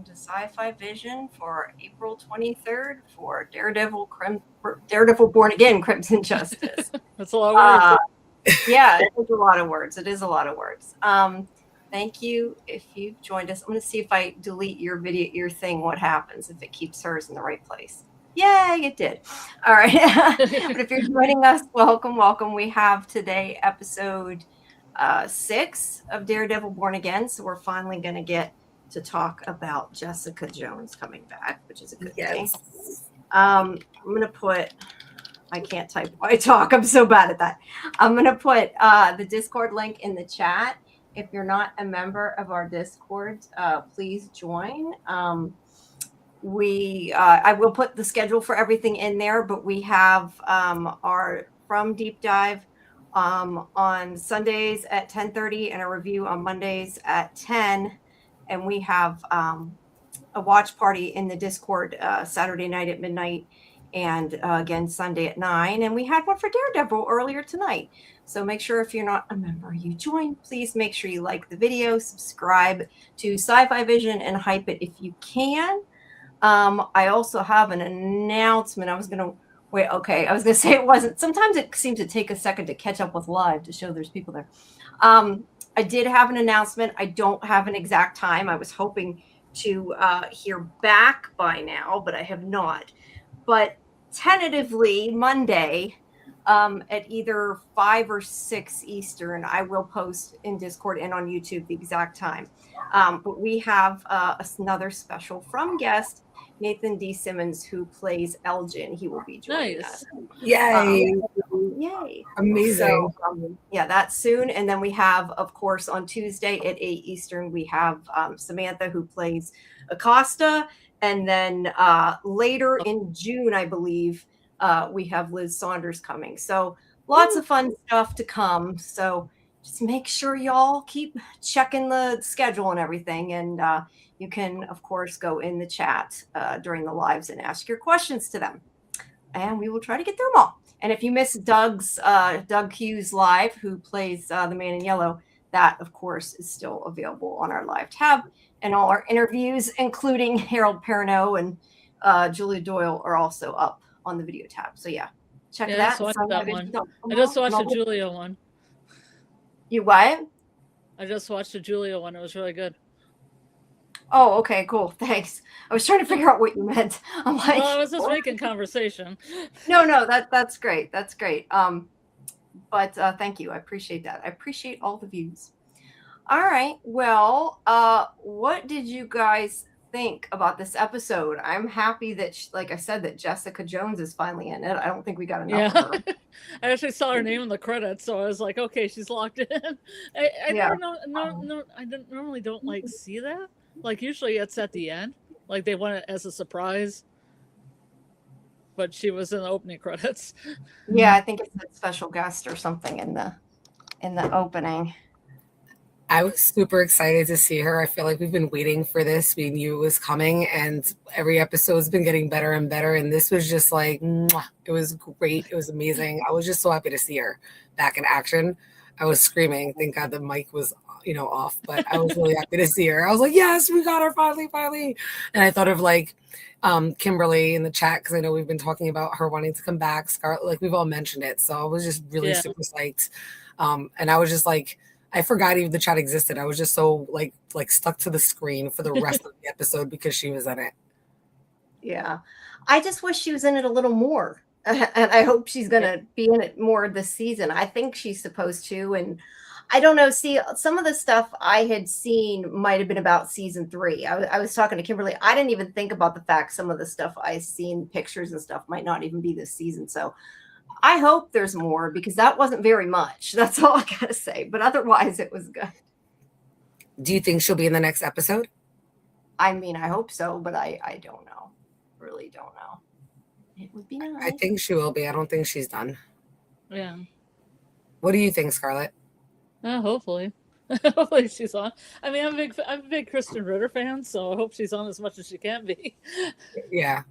to SciFi Vision for April 23rd for Daredevil Born Again, Crimson Justice. That's a lot of words. Yeah, it's a lot of words. It is a lot of words. Thank you if you've joined us. I'm going to see if I delete your video, your thing, what happens if it keeps hers in the right place. Yay, it did. All right. But if you're joining us, welcome. We have today episode 6 of Daredevil Born Again. So we're finally going to get to talk about Jessica Jones coming back, which is a good thing. I'm going to put... I can't type while I talk. I'm so bad at that. I'm going to put the Discord link in the chat. If you're not a member of our Discord, please join. I will put the schedule for everything in there, but we have our From Deep Dive on Sundays at 10:30 and a review on Mondays at 10. And we have a watch party in the Discord Saturday night at midnight. And again, Sunday at 9. And we had one for Daredevil earlier tonight. So make sure if you're not a member, you join. Please make sure you like the video, subscribe to SciFi Vision, and hype it if you can. I also have an announcement. I was going to say it wasn't. Sometimes it seems to take a second to catch up with live to show there's people there. I did have an announcement. I don't have an exact time. I was hoping to hear back by now, but I have not. But tentatively Monday at either 5 or 6 Eastern, I will post in Discord and on YouTube the exact time. But we have another special from guest, Nathan D. Simmons, who plays Elgin. He will be joining us. Yay. Yay. Amazing. So, that's soon. And then we have, of course, on Tuesday at 8 Eastern, we have Samantha, who plays Acosta. And then later in June, I believe, we have Liz Saunders coming. So lots of fun stuff to come. So just make sure y'all keep checking the schedule and everything. And you can, of course, go in the chat during the lives and ask your questions to them. And we will try to get through them all. And if you missed Doug Hughes live, who plays the Man in Yellow, that, of course, is still available on our live tab. And all our interviews, including Harold Perrineau and Julia Doyle, are also up on the video tab. So, check that. I just watched that one. I just watched the Julia one. You what? I just watched the Julia one. It was really good. Oh, okay, cool. Thanks. I was trying to figure out what you meant. I'm like, well, I was just making conversation. No, that's great. That's great. But thank you. I appreciate that. I appreciate all the views. All right. Well, what did you guys think about this episode? I'm happy that, like I said, that Jessica Jones is finally in it. I don't think we got enough of her. I actually saw her name in the credits, so I was like, okay, she's locked in. I normally don't like see that. Like usually it's at the end, like they want it as a surprise. But she was in the opening credits. Yeah, I think it's a special guest or something in the opening. I was super excited to see her. I feel like we've been waiting for this. We knew it was coming, and every episode's been getting better and better. And this was just like, mwah. It was great. It was amazing. I was just so happy to see her back in action. I was screaming. Thank God the mic was, off, but I was really happy to see her. I was like, yes, we got her finally. And I thought of like Kimberly in the chat, because I know we've been talking about her wanting to come back. Scarlet, like we've all mentioned it. So I was just really super psyched. And I was just like, I forgot even the chat existed. I was just so like stuck to the screen for the rest of the episode because she was in it. Yeah. I just wish she was in it a little more. And I hope she's going to be in it more this season. I think she's supposed to. And I don't know. See, some of the stuff I had seen might have been about season 3. I was talking to Kimberly. I didn't even think about the fact some of the stuff I seen, pictures and stuff, might not even be this season. So I hope there's more, because that wasn't very much. That's all I got to say. But otherwise, it was good. Do you think she'll be in the next episode? I mean, I hope so, but I don't know. Really don't know. It would be nice. I think she will be. I don't think she's done. Yeah. What do you think, Scarlett? Hopefully. Hopefully she's on. I mean, I'm a big Kristen Ritter fan, so I hope she's on as much as she can be. Yeah.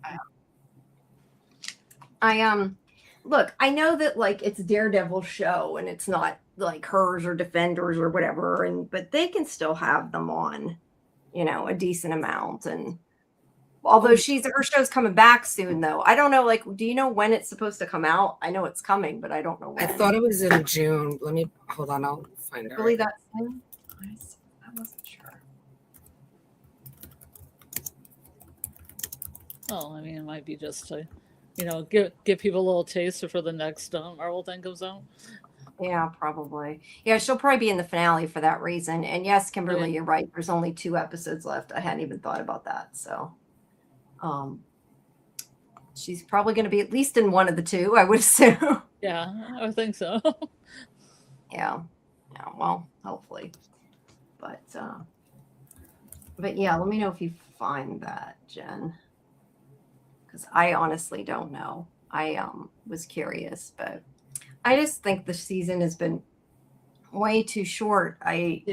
Look, I know that like it's Daredevil show and it's not like hers or Defenders or whatever, but they can still have them on a decent amount. And although her show's coming back soon, though, I don't know. Like, do you know when it's supposed to come out? I know it's coming, but I don't know when. I thought it was in June. Let me hold on. I'll find out. Really, that soon? I wasn't sure. Well, I mean, it might be just to, give people a little taste before the next Marvel thing comes out. Yeah, probably. Yeah, she'll probably be in the finale for that reason. And yes, Kimberly, you're right. There's only 2 episodes left. I hadn't even thought about that. So, she's probably going to be at least in one of the 2, I would assume. Yeah, I would think so. Yeah. Well, hopefully. But yeah, let me know if you find that, Jen, because I honestly don't know. I was curious, but I just think the season has been way too short. I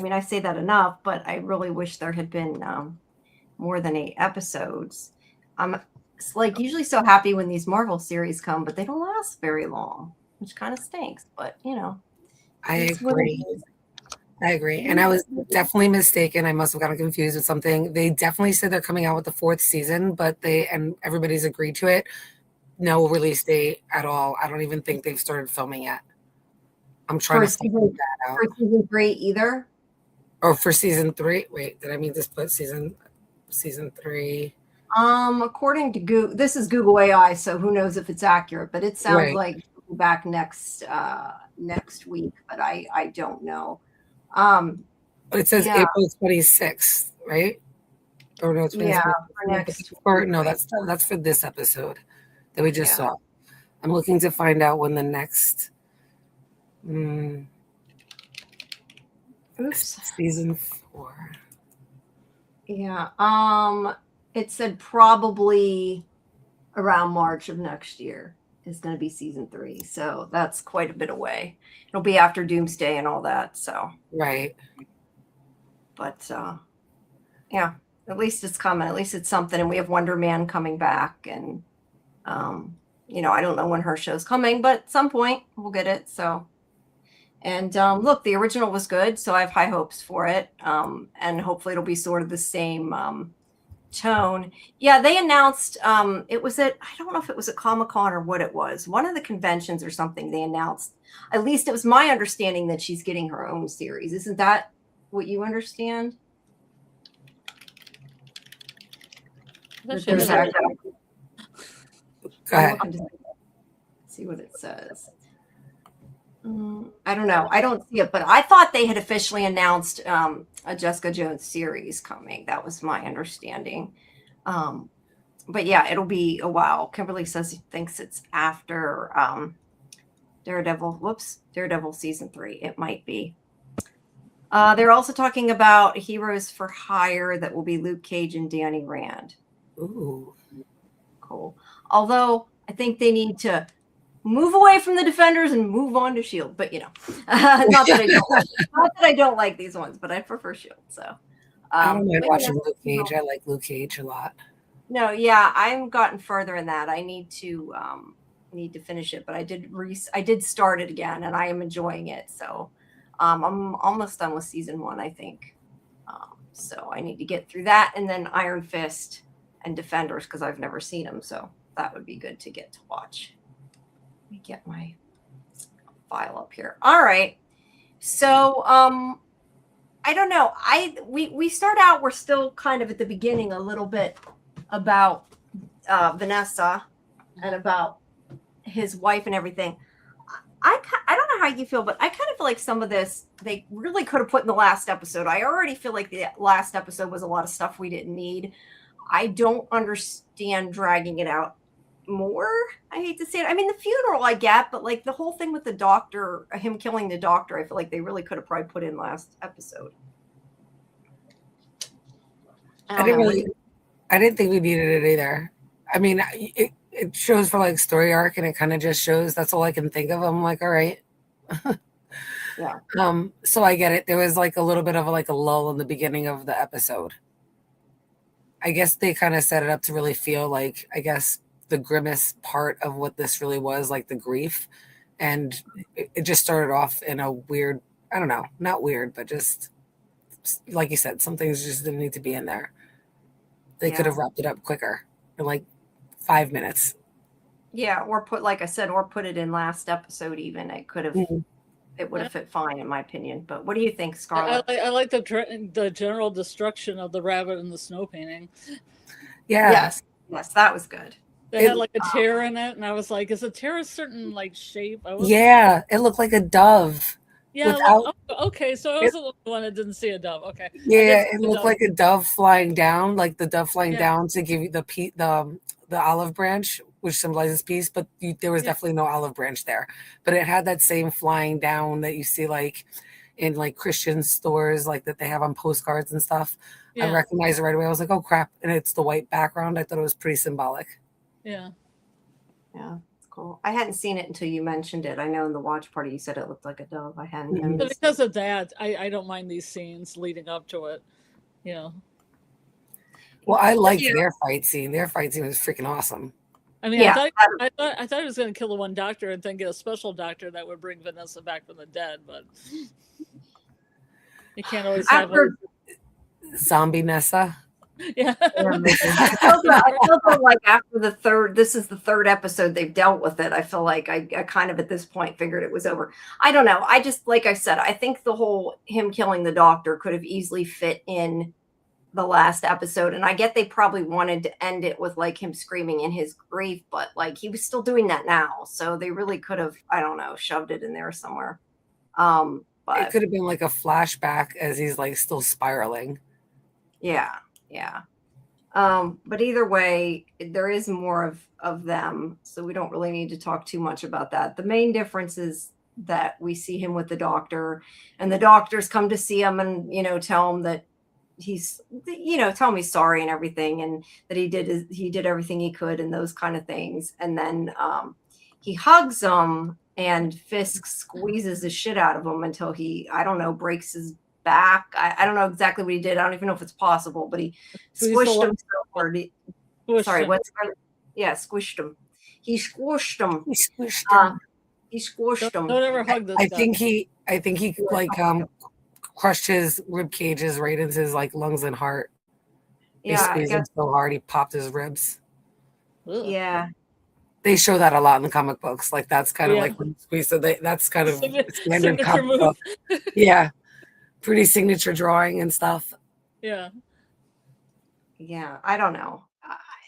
mean, I say that enough, but I really wish there had been more than 8 episodes. I'm usually so happy when these Marvel series come, but they don't last very long, which kind of stinks. But I agree. And I was definitely mistaken. I must have gotten confused with something. They definitely said they're coming out with the 4th season, but everybody's agreed to it. No release date at all. I don't even think they've started filming yet. I'm trying to figure that out. For season 3 either? Or for season 3? Wait, did I mean to put season 3? According to Google, this is Google AI, so who knows if it's accurate, but it sounds like back next week, but I don't know. But it says April 26th, right? Or no, it's for next no, that's for this episode that we just saw. I'm looking to find out when the next season 4. Yeah. It said probably around March of next year is going to be season 3. So that's quite a bit away. It'll be after Doomsday and all that. So right. But yeah, at least it's coming. At least it's something. And we have Wonder Man coming back, and I don't know when her show's coming, but at some point we'll get it. So, and look, the original was good, so I have high hopes for it. And hopefully it'll be sort of the same tone. Yeah, they announced it was I don't know if it was at Comic-Con or what it was, one of the conventions or something. They announced, at least it was my understanding, that she's getting her own series. Isn't that what you understand? Go ahead. See what it says. I don't know. I don't see it, but I thought they had officially announced a Jessica Jones series coming. That was my understanding. But yeah, it'll be a while. Kimberly says he thinks it's after Daredevil season 3. It might be. They're also talking about Heroes for Hire that will be Luke Cage and Danny Rand. Ooh. Cool. Although I think they need to move away from the Defenders and move on to S.H.I.E.L.D. But not that I don't like these ones, but I prefer S.H.I.E.L.D. So I don't mind watching Luke Cage. I like Luke Cage a lot. No, yeah, I've gotten further in that. I need to finish it, but I did start it again, and I am enjoying it. So I'm almost done with season 1, I think. So I need to get through that, and then Iron Fist and Defenders, because I've never seen them. So that would be good to get to watch. Let me get my file up here. All right. So I don't know. We start out, we're still kind of at the beginning a little bit about Vanessa and about his wife and everything. I don't know how you feel, but I kind of feel like some of this they really could have put in the last episode. I already feel like the last episode was a lot of stuff we didn't need. I don't understand dragging it out more. I hate to say it. I mean, the funeral I get, but like the whole thing with the doctor, him killing the doctor, I feel like they really could have probably put in last episode. I didn't think we needed it either. I mean, it shows for like story arc, and it kind of just shows. That's all I can think of. I'm like, all right. Yeah. So I get it. There was like a little bit of a lull in the beginning of the episode. I guess they kind of set it up to really feel like, I guess, the grimace part of what this really was, like the grief. And it just started off in a weird, I don't know, not weird, but just like you said, some things just didn't need to be in there. They could have wrapped it up quicker in like 5 minutes. Yeah, or like I said, put it in last episode even. It could have, it would have fit fine in my opinion. But what do you think, Scarlet? I like the general destruction of the rabbit and the snow painting. Yeah. Yes, that was good. They had like a tear in it, and I was like, is a tear a certain like shape? It looked like a dove. Yeah, okay, so I was the one that didn't see a dove. Okay. Yeah, it looked like a dove flying down, like the dove flying down to give you the olive branch, which symbolizes peace, but there was definitely no olive branch there. But it had that same flying down that you see like in like Christian stores, like that they have on postcards and stuff. I recognized it right away. I was like, oh crap. And it's the white background. I thought it was pretty symbolic. Yeah. It's cool. I hadn't seen it until you mentioned it. I know in the watch party you said it looked like a dove. I hadn't. But because of that, I don't mind these scenes leading up to it. Well, I liked their fight scene. Their fight scene was freaking awesome. I mean, I thought he was going to kill the one doctor and then get a special doctor that would bring Vanessa back from the dead, but you can't always have Zombie Nessa. Yeah. I feel like after this is the third episode they've dealt with it. I feel like I kind of at this point figured it was over. I don't know. I just, like I said, I think the whole him killing the doctor could have easily fit in the last episode. And I get they probably wanted to end it with like him screaming in his grief, but like he was still doing that now. So they really could have, I don't know, shoved it in there somewhere. But it could have been like a flashback as he's like still spiraling. Yeah. But either way, there is more of them, so we don't really need to talk too much about that. The main difference is that we see him with the doctor, and the doctors come to see him and tell him that tell him he's sorry and everything, and that he did everything he could and those kind of things. And then he hugs him, and Fisk squeezes the shit out of him until he, I don't know, breaks his back. I don't know exactly what he did. I don't even know if it's possible, but he squished him so hard. Squished him. He squished him. He squished him. Don't ever hug this guy. I think he like crushed his rib cages right into his like lungs and heart. He squeezed him so hard he popped his ribs. Ugh. Yeah. They show that a lot in the comic books. Like that's kind of like when you squeeze, so that's kind of standard comic book. Yeah. Pretty signature drawing and stuff. Yeah, I don't know.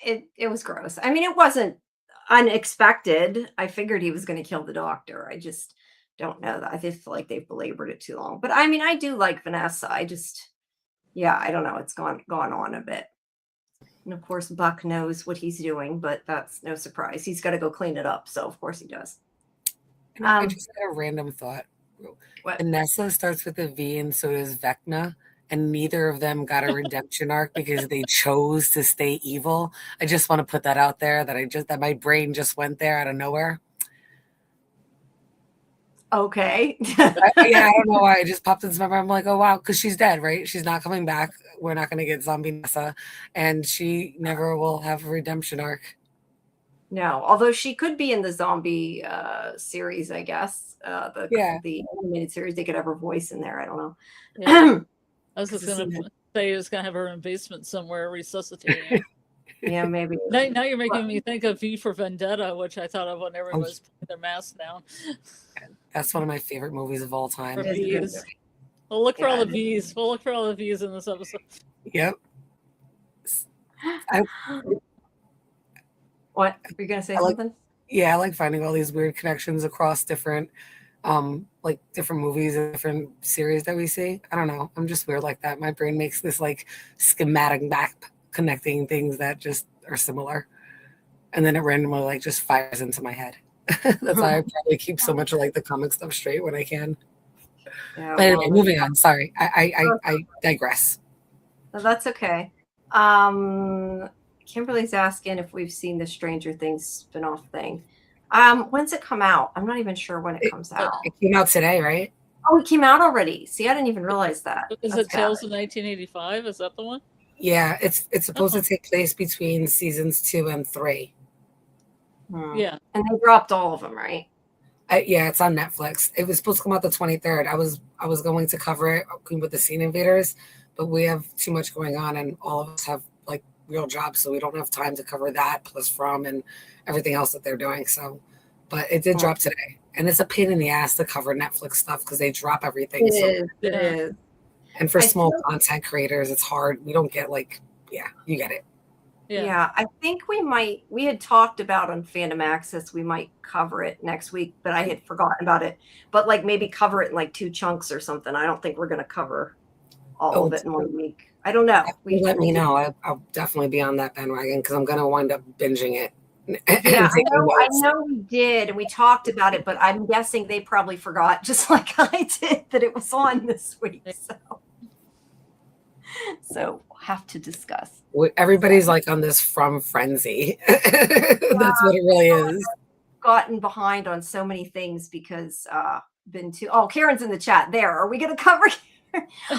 It was gross. I mean, it wasn't unexpected. I figured he was going to kill the doctor. I just don't know that. I just feel like they've belabored it too long. But I mean, I do like Vanessa. I just, I don't know. It's gone on a bit. And of course, Buck knows what he's doing, but that's no surprise. He's got to go clean it up. So of course he does. I just had a random thought. What? Vanessa starts with a V and so does Vecna, and neither of them got a redemption arc because they chose to stay evil. I just want to put that out there that my brain just went there out of nowhere. Okay. I don't know why. It just popped into my mind. I'm like, oh wow, because she's dead, right? She's not coming back. We're not going to get Zombie Nessa, and she never will have a redemption arc. No, although she could be in the zombie series, I guess. The animated series, they could have her voice in there. I don't know. Yeah. I was just going to say, it's going to have her in a basement somewhere resuscitating. Yeah, maybe. Now you're making me think of V for Vendetta, which I thought of when everyone was putting their masks down. That's one of my favorite movies of all time. We'll look for all the V's. We'll look for all the V's in this episode. Yep. What? Were you going to say something? I like finding all these weird connections across different different movies and different series that we see. I don't know. I'm just weird like that. My brain makes this like schematic map connecting things that just are similar. And then it randomly like just fires into my head. That's why I probably keep so much of like the comic stuff straight when I can. Yeah, but anyway, moving on. Sorry. I digress. No, that's okay. Kimberly's asking if we've seen the Stranger Things spin-off thing. When's it come out? I'm not even sure when it comes out. It came out today, right? Oh, it came out already. See, I didn't even realize that. Is it Tales of 1985? Is that the one? Yeah, it's supposed to take place between seasons 2 and 3. Yeah. And they dropped all of them, right? Yeah, it's on Netflix. It was supposed to come out the 23rd. I was going to cover it with the Scene Invaders, but we have too much going on, and all of us have like real jobs, so we don't have time to cover that plus From and everything else that they're doing. So, but it did drop today, and it's a pain in the ass to cover Netflix stuff because they drop everything. It is. It is. And for small content creators, it's hard. We don't get you get it. Yeah, I think we had talked about on Fandom Access, we might cover it next week, but I had forgotten about it. But like maybe cover it in like 2 chunks or something. I don't think we're going to cover all of it in 1 week. I don't know. Let me know. I'll definitely be on that bandwagon because I'm going to wind up binging it. Yeah, I know we did, and we talked about it, but I'm guessing they probably forgot, just like I did, that it was on this week. So we'll have to discuss. Everybody's like on this From frenzy. That's what it really is. Gotten behind on so many things because Karen's in the chat there. Are we going to cover?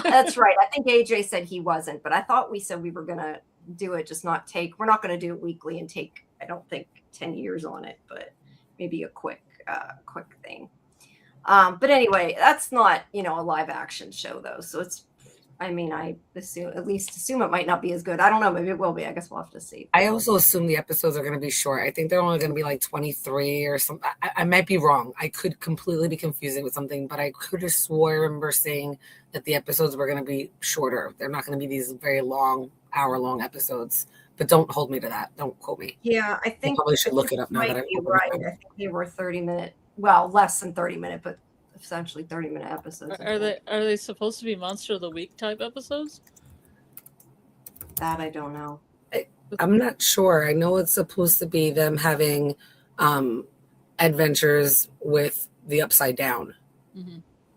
That's right. I think AJ said he wasn't, but I thought we said we were going to do it, just not we're not going to do it weekly and take, I don't think 10 years on it, but maybe a quick thing. But anyway, that's not, a live action show though. So I assume it might not be as good. I don't know. Maybe it will be. I guess we'll have to see. I also assume the episodes are going to be short. I think they're only going to be like 23 or something. I might be wrong. I could completely be confusing with something, but I could have swore I remember saying that the episodes were going to be shorter. They're not going to be these very long, hour-long episodes. But don't hold me to that. Don't quote me. Yeah, I think I probably should look it up now that I'm right. I think they were 30-minute, less than 30-minute, but essentially 30-minute episodes. Are they supposed to be Monster of the Week type episodes? That I don't know. I'm not sure. I know it's supposed to be them having adventures with the Upside Down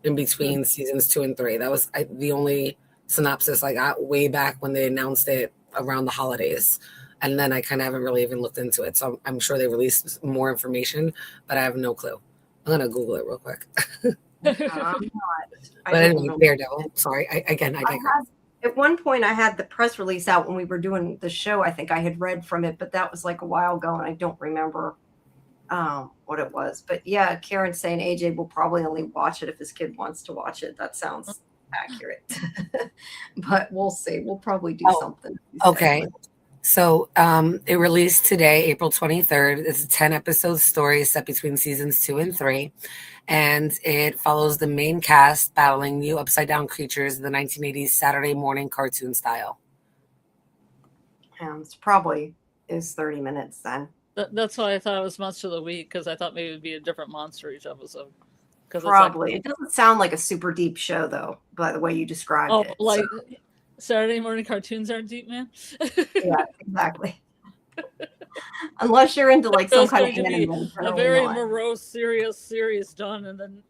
in between seasons 2 and 3. That was the only synopsis I got way back when they announced it around the holidays. And then I kind of haven't really even looked into it. So I'm sure they released more information, but I have no clue. I'm going to Google it real quick. But anyway, Daredevil. Sorry. I digress. At one point, I had the press release out when we were doing the show. I think I had read from it, but that was like a while ago, and I don't remember what it was. But yeah, Karen's saying AJ will probably only watch it if his kid wants to watch it. That sounds accurate. But we'll see. We'll probably do something. Okay. So it released today, April 23rd. It's a 10-episode story set between seasons 2 and 3. And it follows the main cast battling new upside-down creatures in the 1980s Saturday morning cartoon style. It probably is 30 minutes then. That's why I thought it was Monster of the Week, because I thought maybe it would be a different monster each episode. Probably. It doesn't sound like a super deep show, though, by the way you described it. Like Saturday morning cartoons aren't deep, man? Yeah, exactly. Unless you're into like some kind of anime. A very morose, serious series done, and then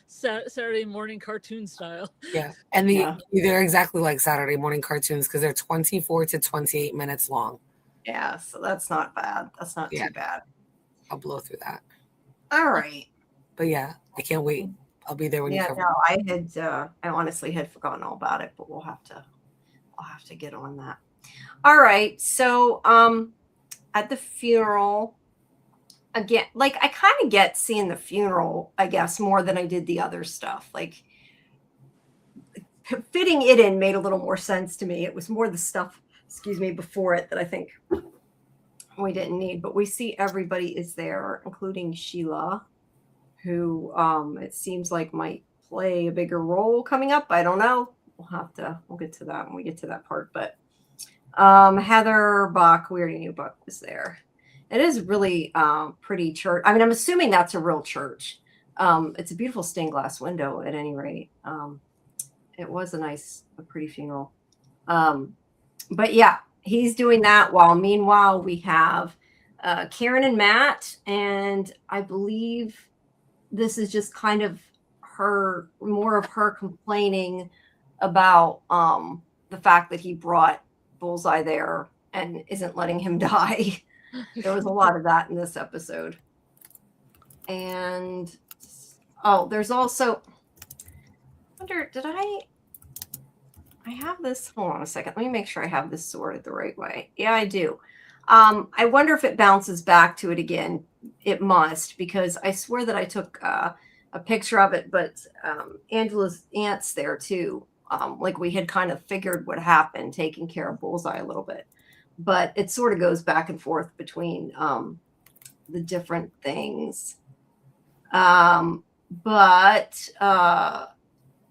Saturday morning cartoon style. Yeah, and they're exactly like Saturday morning cartoons because they're 24 to 28 minutes long. Yeah, so that's not bad. That's not too bad. I'll blow through that. All right. But yeah, I can't wait. I'll be there when you cover. I honestly had forgotten all about it, but I'll have to get on that. All right, so at the funeral, again, like I kind of get seeing the funeral, I guess, more than I did the other stuff. Like fitting it in made a little more sense to me. It was more the stuff, before it that I think we didn't need. But we see everybody is there, including Sheila, who it seems like might play a bigger role coming up. I don't know. We'll get to that when we get to that part. But Heather Bach, we already knew Bach was there. It is really pretty church. I mean, I'm assuming that's a real church. It's a beautiful stained glass window at any rate. It was a pretty funeral. But yeah, he's doing that meanwhile we have Karen and Matt, and I believe this is just kind of more of her complaining about the fact that he brought Bullseye there and isn't letting him die. There was a lot of that in this episode. And there's also, I have this, hold on a second, let me make sure I have this sorted the right way. Yeah, I do. I wonder if it bounces back to it again it must, because I swear that I took a picture of it, but Angela's aunt's there too. Like we had kind of figured what happened, taking care of Bullseye a little bit, but it sort of goes back and forth between the different things. But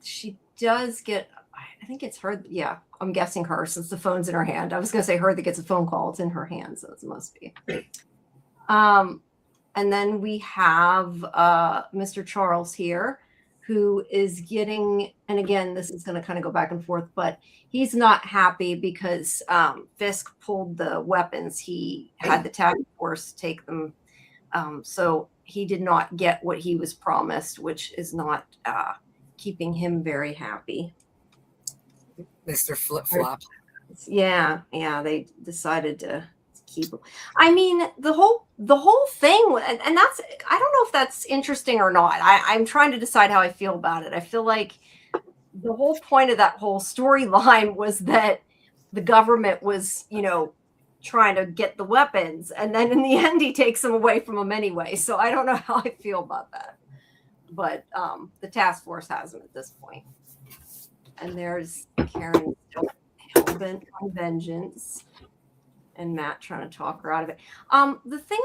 she does get, I think it's her. Yeah, I'm guessing her, since the phone's in her hand. I was going to say her that gets a phone call. It's in her hand, so it must be. And then we have Mr. Charles here, who is getting, and again, this is going to kind of go back and forth, but he's not happy because Fisk pulled the weapons. He had the task force take them. So he did not get what he was promised, which is not keeping him very happy. Mr. Flip Flop. Yeah, they decided to keep. I mean, the whole thing, and that's, I don't know if that's interesting or not. I'm trying to decide how I feel about it. I feel like the whole point of that whole storyline was that the government was, trying to get the weapons, and then in the end he takes them away from them anyway. So I don't know how I feel about that, but the task force has them at this point. And there's Karen still hell-bent on vengeance, and Matt trying to talk her out of it. The thing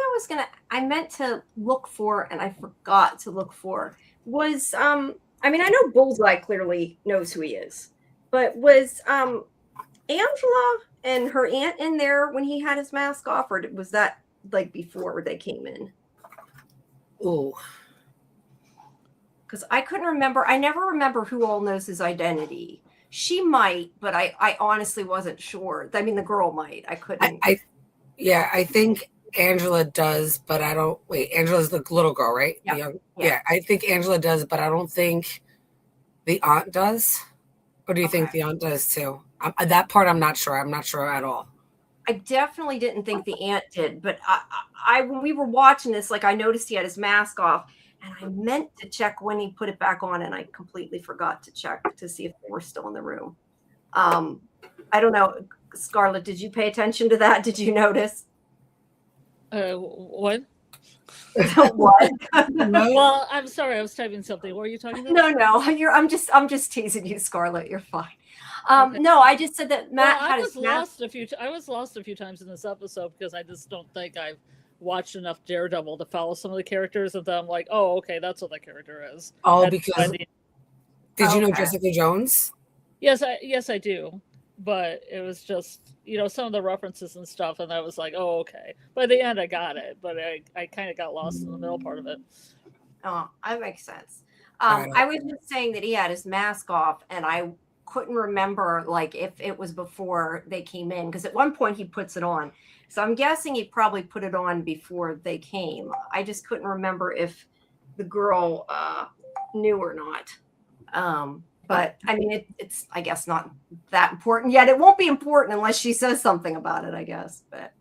I meant to look for, and I forgot to look for, was I know Bullseye clearly knows who he is, but was Angela and her aunt in there when he had his mask off, or was that like before they came in? Oh, because I couldn't remember. I never remember who all knows his identity. She might, but I honestly wasn't sure. I mean, the girl might. I couldn't. I think Angela does, but I don't. Wait, Angela's the little girl, right? Yeah. I think Angela does, but I don't think the aunt does. Or do you think the aunt does too? That part I'm not sure. I'm not sure at all. I definitely didn't think the aunt did, but I when we were watching this, like I noticed he had his mask off, and I meant to check when he put it back on, and I completely forgot to check to see if they were still in the room. I don't know, Scarlet, did you pay attention to that? Did you notice? What? What? Well, I'm sorry, I was typing something. What were you talking about? No. I'm just teasing you, Scarlet. You're fine. Okay. No, I just said that Matt had his mask. I was lost a few times in this episode because I just don't think I've watched enough Daredevil to follow some of the characters, and then I'm like, oh, okay, that's what the character is. Oh, because did you know Jessica Jones? Yes, I do. But it was just, some of the references and stuff, and I was like, oh, okay. By the end, I got it, but I kind of got lost in the middle part of it. Oh, that makes sense. I was just saying that he had his mask off, and I couldn't remember, like, if it was before they came in, because at one point he puts it on. So I'm guessing he probably put it on before they came. I just couldn't remember if the girl knew or not. But I mean, it's, I guess, not that important yet. It won't be important unless she says something about it, I guess. But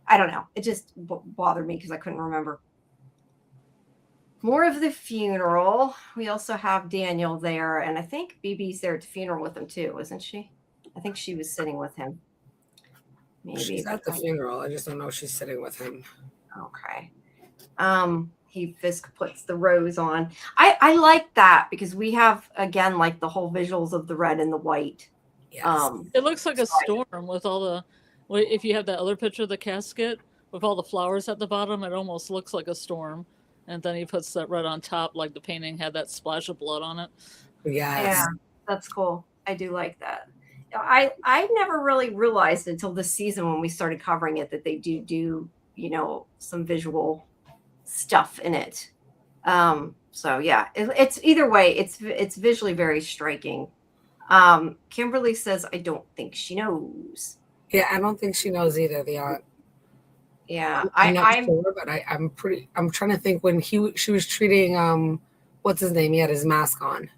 I don't know. It just bothered me because I couldn't remember. More of the funeral. We also have Daniel there. And I think BB's there at the funeral with him too, isn't she? I think she was sitting with him. Maybe. She's at the funeral. I just don't know if she's sitting with him. Okay. Fisk puts the rose on. I like that because we have, again, like the whole visuals of the red and the white. Yes. It looks like a storm with all the, if you have that other picture of the casket with all the flowers at the bottom, it almost looks like a storm. And then he puts that red on top, like the painting had that splash of blood on it. Yes. Yeah, that's cool. I do like that. I never really realized until this season when we started covering it that they do some visual stuff in it. So yeah, it's either way, it's visually very striking. Kimberly says, I don't think she knows. Yeah, I don't think she knows either, the aunt. Yeah, I'm not sure, but I'm trying to think when she was treating what's his name? He had his mask on.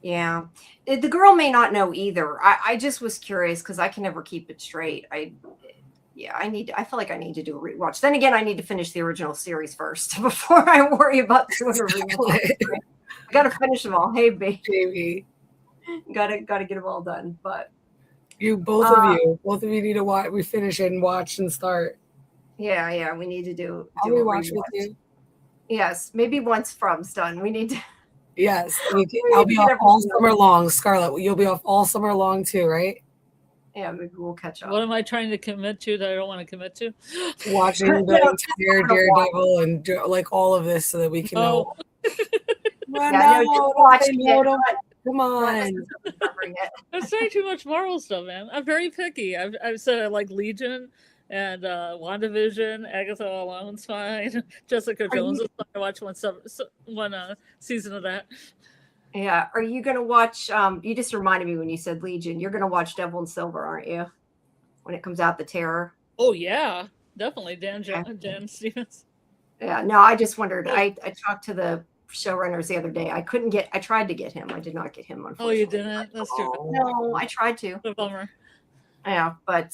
Yeah, the girl may not know either. I just was curious because I can never keep it straight. I feel like I need to do a rewatch. Then again, I need to finish the original series first before I worry about doing a rewatch. I got to finish them all. Hey, baby. Gotta get them all done. But both of you need to watch. We finish and watch and start. Yeah, we need to do I'll a rewatch with rewatch. you. Yes, maybe once From's done. We need to. Yes, I'll be off all summer long. Scarlet, you'll be off all summer long too, right? Yeah, maybe we'll catch up. What am I trying to commit to that I don't want to commit to? Watching the entire Daredevil and like all of this so that we can know. Come on. I'm saying too much Marvel stuff, man. I'm very picky. I've said I like Legion and WandaVision. Agatha Alone's fine. Jessica Jones is fine. I watched one season of that. Yeah. Are you going to watch? You just reminded me when you said Legion. You're going to watch Devil and Silver, aren't you? When it comes out, The Terror. Oh yeah, definitely. Dan Stevens. Yeah. No, I just wondered. I talked to the showrunners the other day. I tried to get him. I did not get him. Unfortunately. Oh, you didn't? That's true. No, I tried to. A bummer. Yeah, but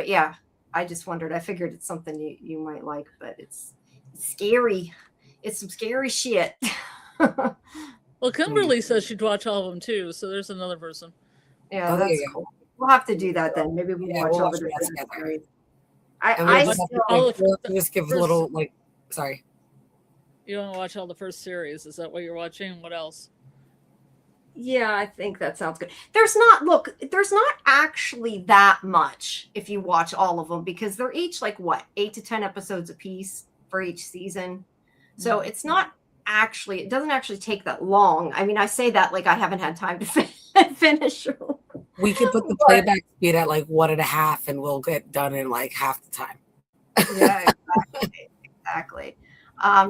yeah, I just wondered. I figured it's something you might like, but it's scary. It's some scary shit. Well, Kimberly says she'd watch all of them too, so there's another person. Yeah, that's cool. We'll have to do that then. Maybe we'll watch all the different series. Just give a little sorry. You want to watch all the first series? Is that what you're watching? What else? Yeah, I think that sounds good. There's not actually that much if you watch all of them because they're each 8 to 10 episodes a piece for each season. So it's not actually, it doesn't actually take that long. I mean, I say that like I haven't had time to finish. We could put the playback speed at 1.5 and we'll get done in half the time. Yeah, exactly.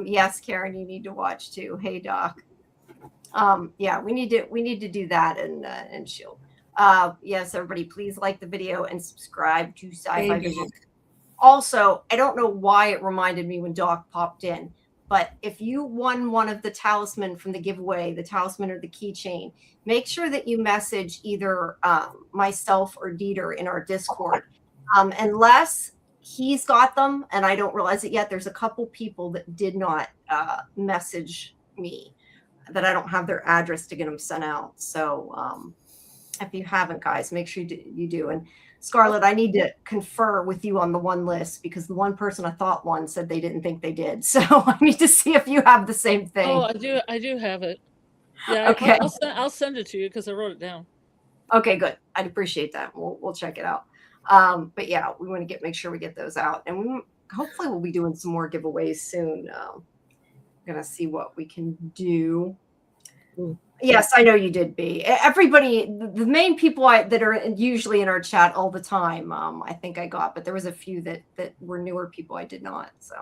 Yes, Karen, you need to watch too. Hey, Doc. Yeah, we need to do that and chill. Yes, everybody, please like the video and subscribe to SciFi Vision. Also, I don't know why it reminded me when Doc popped in, but if you won one of the talisman from the giveaway, the talisman or the keychain, make sure that you message either myself or Dieter in our Discord. Unless he's got them and I don't realize it yet, there's a couple people that did not message me, that I don't have their address to get them sent out. So if you haven't, guys, make sure you do. And Scarlet, I need to confer with you on the one list because the one person I thought won said they didn't think they did. So I need to see if you have the same thing. Oh, I do have it. Yeah, okay. I'll send it to you because I wrote it down. Okay, good. I'd appreciate that. We'll check it out. But yeah, we want to make sure we get those out, and hopefully we'll be doing some more giveaways soon. Gonna see what we can do. Yes, I know you did, B. Everybody, the main people that are usually in our chat all the time, I think I got, but there was a few that were newer people I did not. So,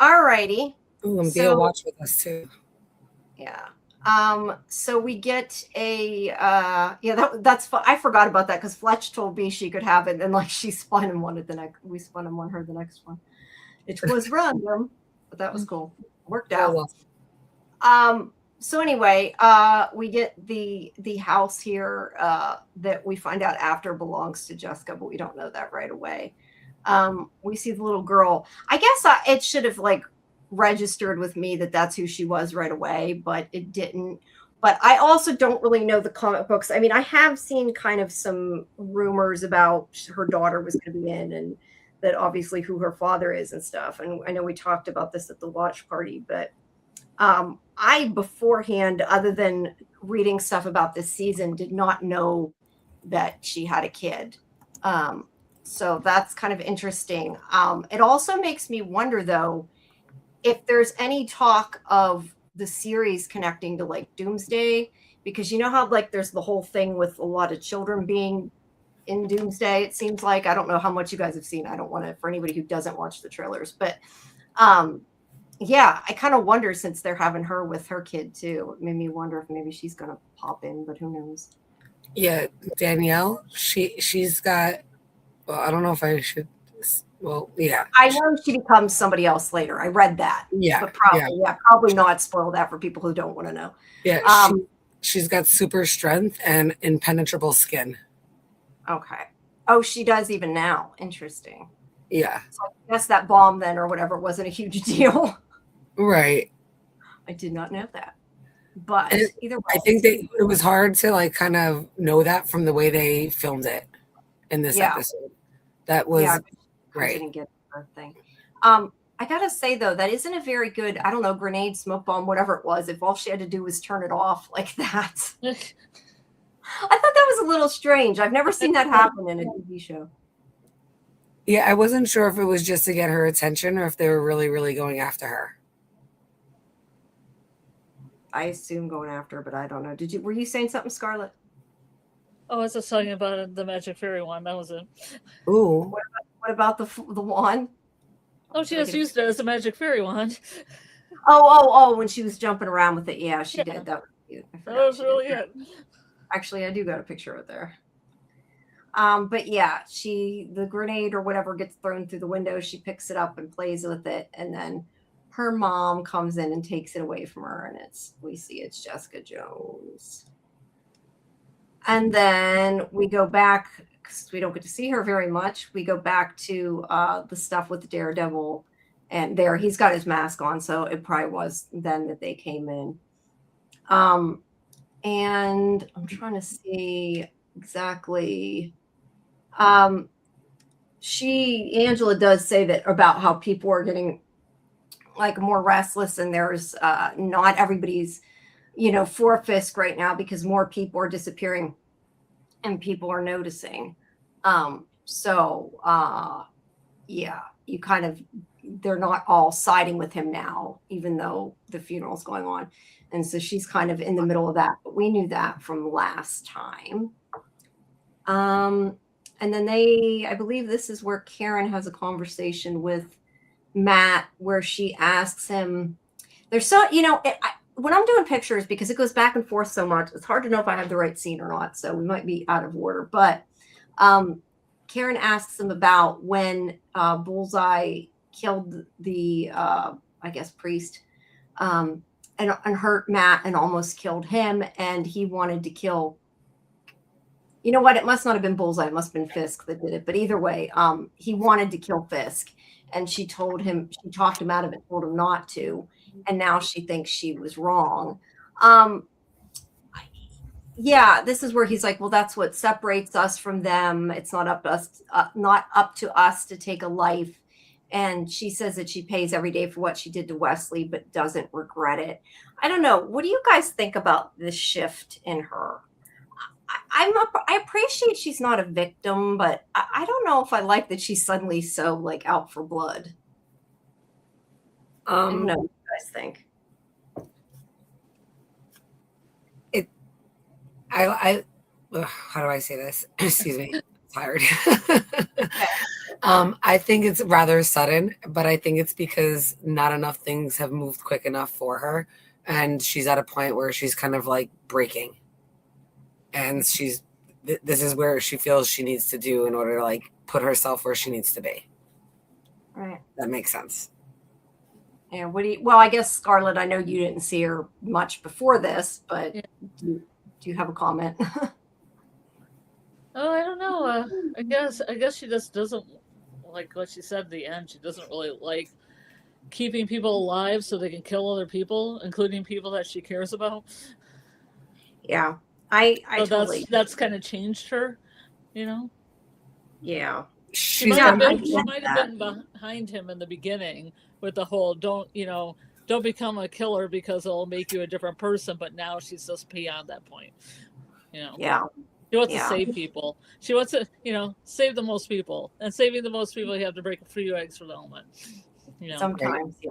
all righty. Ooh, and Bea watch with us too. Yeah. So we get a that's fun. I forgot about that because Fletch told me she could have it, and she spun and wanted we spun and won her the next one. It was random, but that was cool. Worked out. So anyway, we get the house here that we find out after belongs to Jessica, but we don't know that right away. We see the little girl. I guess it should have registered with me that that's who she was right away, but it didn't. But I also don't really know the comic books. I mean, I have seen kind of some rumors about her daughter was going to be in, and that obviously who her father is and stuff. And I know we talked about this at the watch party, but I beforehand, other than reading stuff about this season, did not know that she had a kid. So that's kind of interesting. It also makes me wonder, though, if there's any talk of the series connecting to Doomsday, because you know how there's the whole thing with a lot of children being in Doomsday, it seems like. I don't know how much you guys have seen. I don't want to, for anybody who doesn't watch the trailers, but yeah, I kind of wonder, since they're having her with her kid too, it made me wonder if maybe she's going to pop in, but who knows? Yeah, Danielle, she's got, well, I don't know if I should, well, yeah. I know she becomes somebody else later. I read that. Yeah. But probably not spoil that for people who don't want to know. Yeah, she's got super strength and impenetrable skin. Okay. Oh, she does even now. Interesting. Yeah. So I guess that bomb then or whatever wasn't a huge deal. Right. I did not know that. But either way. I think it was hard to kind of know that from the way they filmed it in this episode. That was great. thing. I gotta say though, that isn't a very good, I don't know, grenade, smoke bomb, whatever it was. If all she had to do was turn it off like that, I thought that was a little strange. I've never seen that happen in a TV show. Yeah, I wasn't sure if it was just to get her attention or if they were really, really going after her. I assume going after her, but I don't know. Were you saying something, Scarlet? Oh, I was just talking about the magic fairy wand. That was it. Ooh. What about the wand? Oh, she just used it as a magic fairy wand. Oh, when she was jumping around with it. Yeah, she did. That was cute. That was really good. Actually, I do got a picture of it there. But yeah, the grenade or whatever gets thrown through the window. She picks it up and plays with it. And then her mom comes in and takes it away from her. And we see it's Jessica Jones. And then we go back, because we don't get to see her very much. We go back to the stuff with the Daredevil. And there, he's got his mask on. So it probably was then that they came in. And I'm trying to see exactly. Angela does say that about how people are getting like more restless, and there's not everybody's, for Fisk right now because more people are disappearing and people are noticing. Yeah, they're not all siding with him now, even though the funeral's going on. And so she's kind of in the middle of that. But we knew that from last time. And then I believe this is where Karen has a conversation with Matt, where she asks him, when I'm doing pictures, because it goes back and forth so much, it's hard to know if I have the right scene or not. So we might be out of order. But Karen asks him about when Bullseye killed the, I guess, priest, and hurt Matt and almost killed him. And he wanted to kill, you know what? It must not have been Bullseye. It must have been Fisk that did it. But either way, he wanted to kill Fisk. And she talked him out of it, told him not to. And now she thinks she was wrong. Yeah, this is where he's like, well, that's what separates us from them. It's not up to us to take a life. And she says that she pays every day for what she did to Wesley, but doesn't regret it. I don't know. What do you guys think about this shift in her? I appreciate she's not a victim, but I don't know if I like that she's suddenly so like out for blood. I don't know what you guys think. How do I say this? Excuse me. I'm tired. I think it's rather sudden, but I think it's because not enough things have moved quick enough for her. And she's at a point where she's kind of like breaking. And this is where she feels she needs to do in order to like put herself where she needs to be. Right. That makes sense. Yeah. Well, I guess Scarlet, I know you didn't see her much before this, but yeah. Do you have a comment? Oh, I don't know. I guess she just doesn't, like what she said at the end, she doesn't really like keeping people alive so they can kill other people, including people that she cares about. Yeah. I so totally. That's kind of changed her, Yeah. She might have been behind him in the beginning with the whole don't become a killer because it'll make you a different person, but now she's just beyond that point. Yeah. She wants to save people. She wants to, save the most people. And saving the most people, you have to break a few eggs for the helmet. Sometimes, yeah.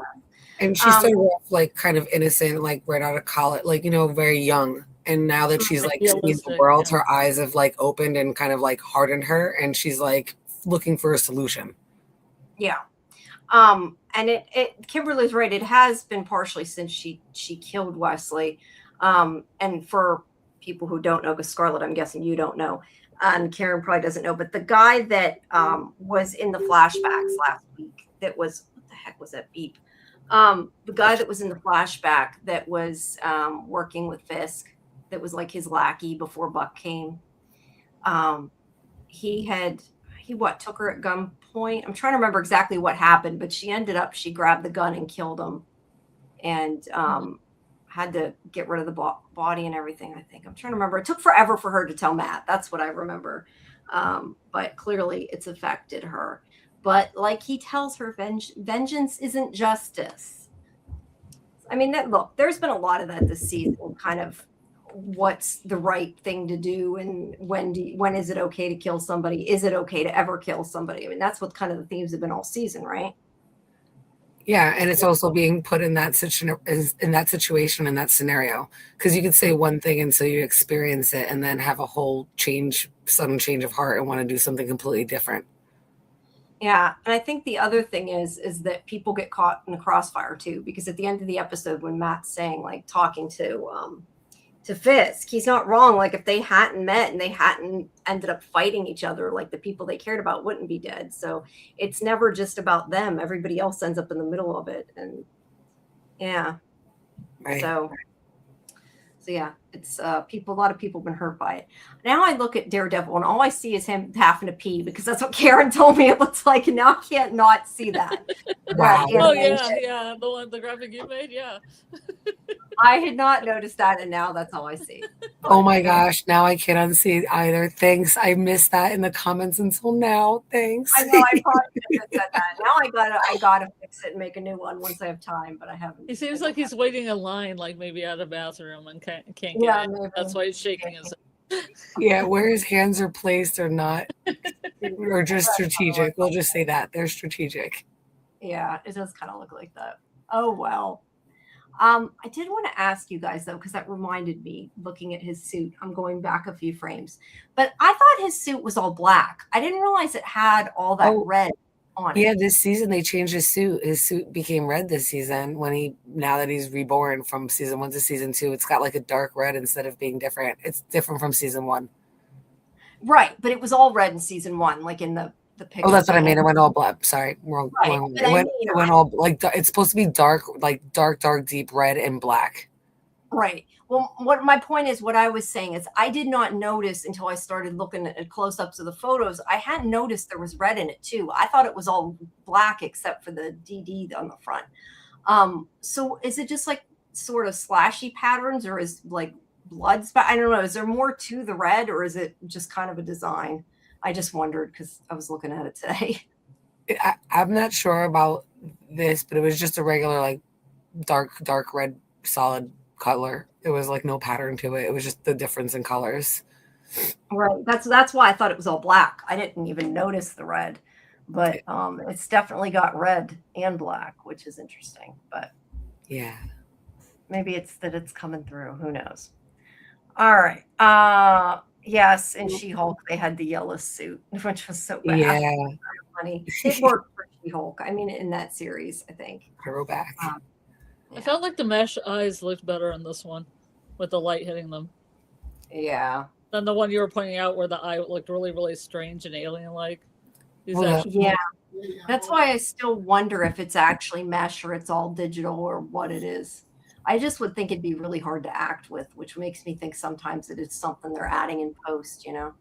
And she started off like kind of innocent, like right out of college, like, very young. And now that she's like seeing the world, her eyes have like opened and kind of like hardened her. And she's like looking for a solution. Yeah. And Kimberly's right. It has been partially since she killed Wesley. And for people who don't know, because Scarlet, I'm guessing you don't know, and Karen probably doesn't know, but the guy that was in the flashbacks last week, that was, what the heck was that beep? The guy that was in the flashback that was working with Fisk, that was like his lackey before Buck came. He took her at gunpoint. I'm trying to remember exactly what happened, but she grabbed the gun and killed him, and had to get rid of the body and everything. I think I'm trying to remember. It took forever for her to tell Matt. That's what I remember. But clearly it's affected her. But like he tells her, vengeance isn't justice. I mean, look, there's been a lot of that this season, kind of what's the right thing to do, and when is it okay to kill somebody? Is it okay to ever kill somebody? I mean, that's what kind of the themes have been all season, right? Yeah, and it's also being put in that situation, in that scenario, because you could say one thing until you experience it, and then have a whole sudden change of heart, and want to do something completely different. Yeah, and I think the other thing is that people get caught in the crossfire too, because at the end of the episode, when Matt's saying, like, talking to Fisk, he's not wrong. Like, if they hadn't met and they hadn't ended up fighting each other, like, the people they cared about wouldn't be dead. So it's never just about them. Everybody else ends up in the middle of it. And yeah. Right. So yeah, it's a lot of people have been hurt by it. Now I look at Daredevil and all I see is him having to pee, because that's what Karen told me it looks like, and now I can't not see that. Wow. Oh yeah, the graphic you made, yeah. I had not noticed that, and now that's all I see. Oh my gosh, now I can't unsee it either. Thanks. I missed that in the comments until now. Thanks. I know, I probably should have said that. Now I gotta fix it and make a new one once I have time, but I haven't. He seems like he's waiting in line, like maybe at a bathroom, and can't get it. Maybe. That's why he's shaking his head. Yeah, where his hands are placed or not, or just strategic. We'll just say that they're strategic. Yeah, it does kind of look like that. Oh well. I did want to ask you guys though, because that reminded me, looking at his suit. I'm going back a few frames, but I thought his suit was all black. I didn't realize it had all that red on it. Yeah, this season they changed his suit. His suit became red this season now that he's reborn from season 1 to season 2. It's got like a dark red instead of being different. It's different from season 1. Right, but it was all red in season 1, like in the picture. Oh, that's what I mean. It went all black. Sorry, wrong. Right. It went all like, it's supposed to be dark, like dark, deep red and black. Right. Well, what my point is, what I was saying is, I did not notice until I started looking at close-ups of the photos. I hadn't noticed there was red in it too. I thought it was all black except for the DD on the front. So is it just like sort of slashy patterns, or is like blood? I don't know. Is there more to the red, or is it just kind of a design? I just wondered because I was looking at it today. I'm not sure about this, but it was just a regular, like, dark red solid color. It was like no pattern to it. It was just the difference in colors. Right. That's why I thought it was all black. I didn't even notice the red, but it's definitely got red and black, which is interesting. But yeah, maybe it's that it's coming through. Who knows? All right. Yes, in She-Hulk they had the yellow suit, which was so bad. Yeah, funny. It worked for She-Hulk. I mean, in that series, I think. Throwback. I felt like the mesh eyes looked better in this one, with the light hitting them. Yeah. Than the one you were pointing out, where the eye looked really, really strange and alien-like. Yeah. That's why I still wonder if it's actually mesh or it's all digital or what it is. I just would think it'd be really hard to act with, which makes me think sometimes that it's something they're adding in post, you know.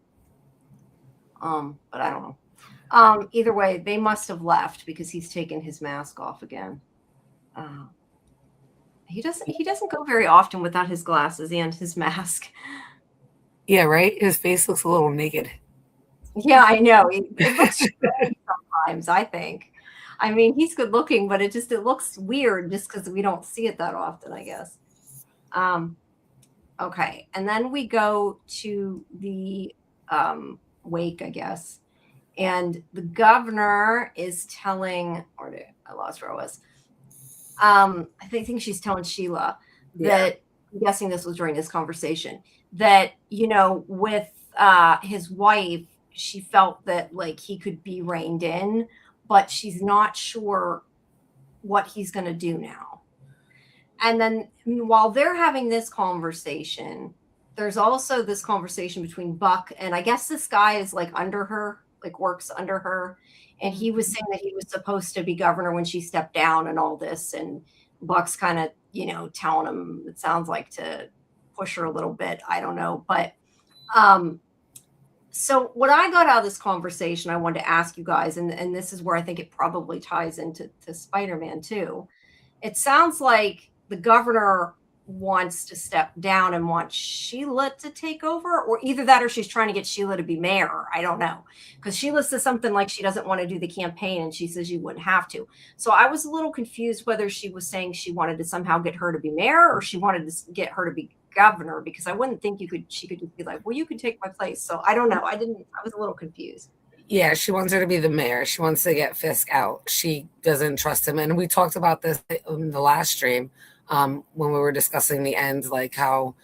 But I don't know. Either way, they must have left because he's taken his mask off again. He doesn't go very often without his glasses and his mask. Yeah, right? His face looks a little naked. Yeah, I know. It looks good sometimes, I think. I mean, he's good looking, but it looks weird just because we don't see it that often, I guess. Okay. And then we go to the wake, I guess. And the governor is telling, I lost where I was. I think she's telling Sheila that, I'm guessing this was during this conversation, that, with his wife, she felt that like he could be reined in, but she's not sure what he's going to do now. And then while they're having this conversation, there's also this conversation between Buck, and I guess this guy is like under her, like works under her. And he was saying that he was supposed to be governor when she stepped down and all this. And Buck's kind of, telling him, it sounds like, to push her a little bit. I don't know. But so what I got out of this conversation, I wanted to ask you guys, and this is where I think it probably ties into Spider-Man too. It sounds like the governor wants to step down and wants Sheila to take over, or either that or she's trying to get Sheila to be mayor. I don't know. Because Sheila says something like she doesn't want to do the campaign and she says you wouldn't have to. So I was a little confused whether she was saying she wanted to somehow get her to be mayor or she wanted to get her to be governor, because I wouldn't think she could just be like, well, you can take my place. So I don't know. I was a little confused. Yeah, she wants her to be the mayor. She wants to get Fisk out. She doesn't trust him. And we talked about this in the last stream when we were discussing the end, like how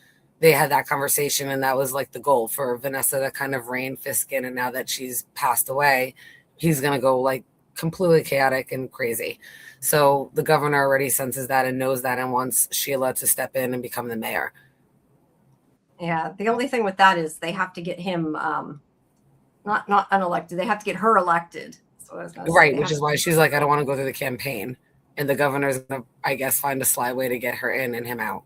they had that conversation. And that was like the goal for Vanessa to kind of rein Fisk in. And now that she's passed away, he's going to go like completely chaotic and crazy. So the governor already senses that and knows that and wants Sheila to step in and become the mayor. Yeah. The only thing with that is they have to get him not unelected. They have to get her elected. So right, which is why she's like, I don't want to go through the campaign. And the governor's going to, I guess, find a sly way to get her in and him out.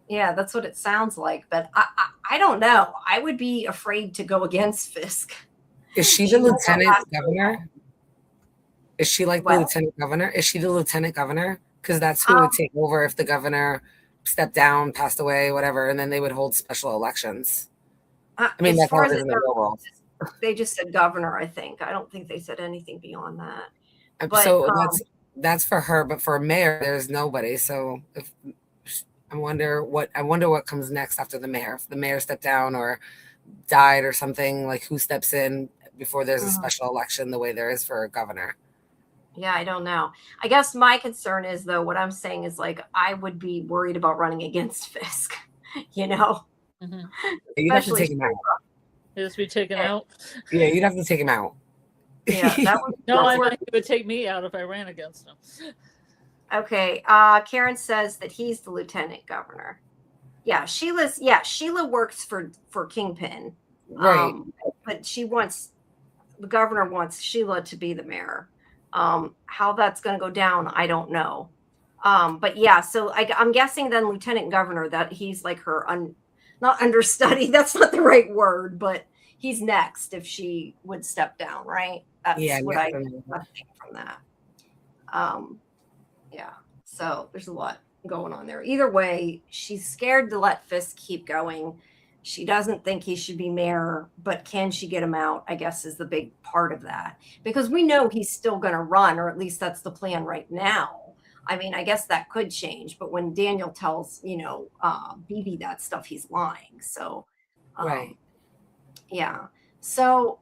Yeah, that's what it sounds like. But I don't know. I would be afraid to go against Fisk. Is she the lieutenant governor? Is she like the lieutenant governor? Is she the lieutenant governor? Because that's who would take over if the governor stepped down, passed away, whatever, and then they would hold special elections. I mean, that's how it is in the real world. They just said governor, I think. I don't think they said anything beyond that. But, so that's for her, but for mayor, there's nobody. So I wonder what comes next after the mayor. If the mayor stepped down or died or something, like who steps in before there's a special election the way there is for a governor. Yeah, I don't know. I guess my concern is, though, what I'm saying is like I would be worried about running against Fisk, you know? Mm-hmm. You'd have to take him out. Just be taken out. Yeah, you'd have to take him out. Yeah, that would. No, I think it would take me out if I ran against him. Okay. Karen says that he's the lieutenant governor. Yeah, Sheila works for Kingpin. Right. But the governor wants Sheila to be the mayor. How that's going to go down, I don't know. But yeah, so I'm guessing then lieutenant governor, that he's like her not understudy. That's not the right word, but he's next if she would step down, right? That's what I think from that. Yeah. So there's a lot going on there. Either way, she's scared to let Fisk keep going. She doesn't think he should be mayor, but can she get him out, I guess, is the big part of that. Because we know he's still going to run, or at least that's the plan right now. I mean, I guess that could change, but when Daniel tells, BB that stuff, he's lying. So, right. Yeah. So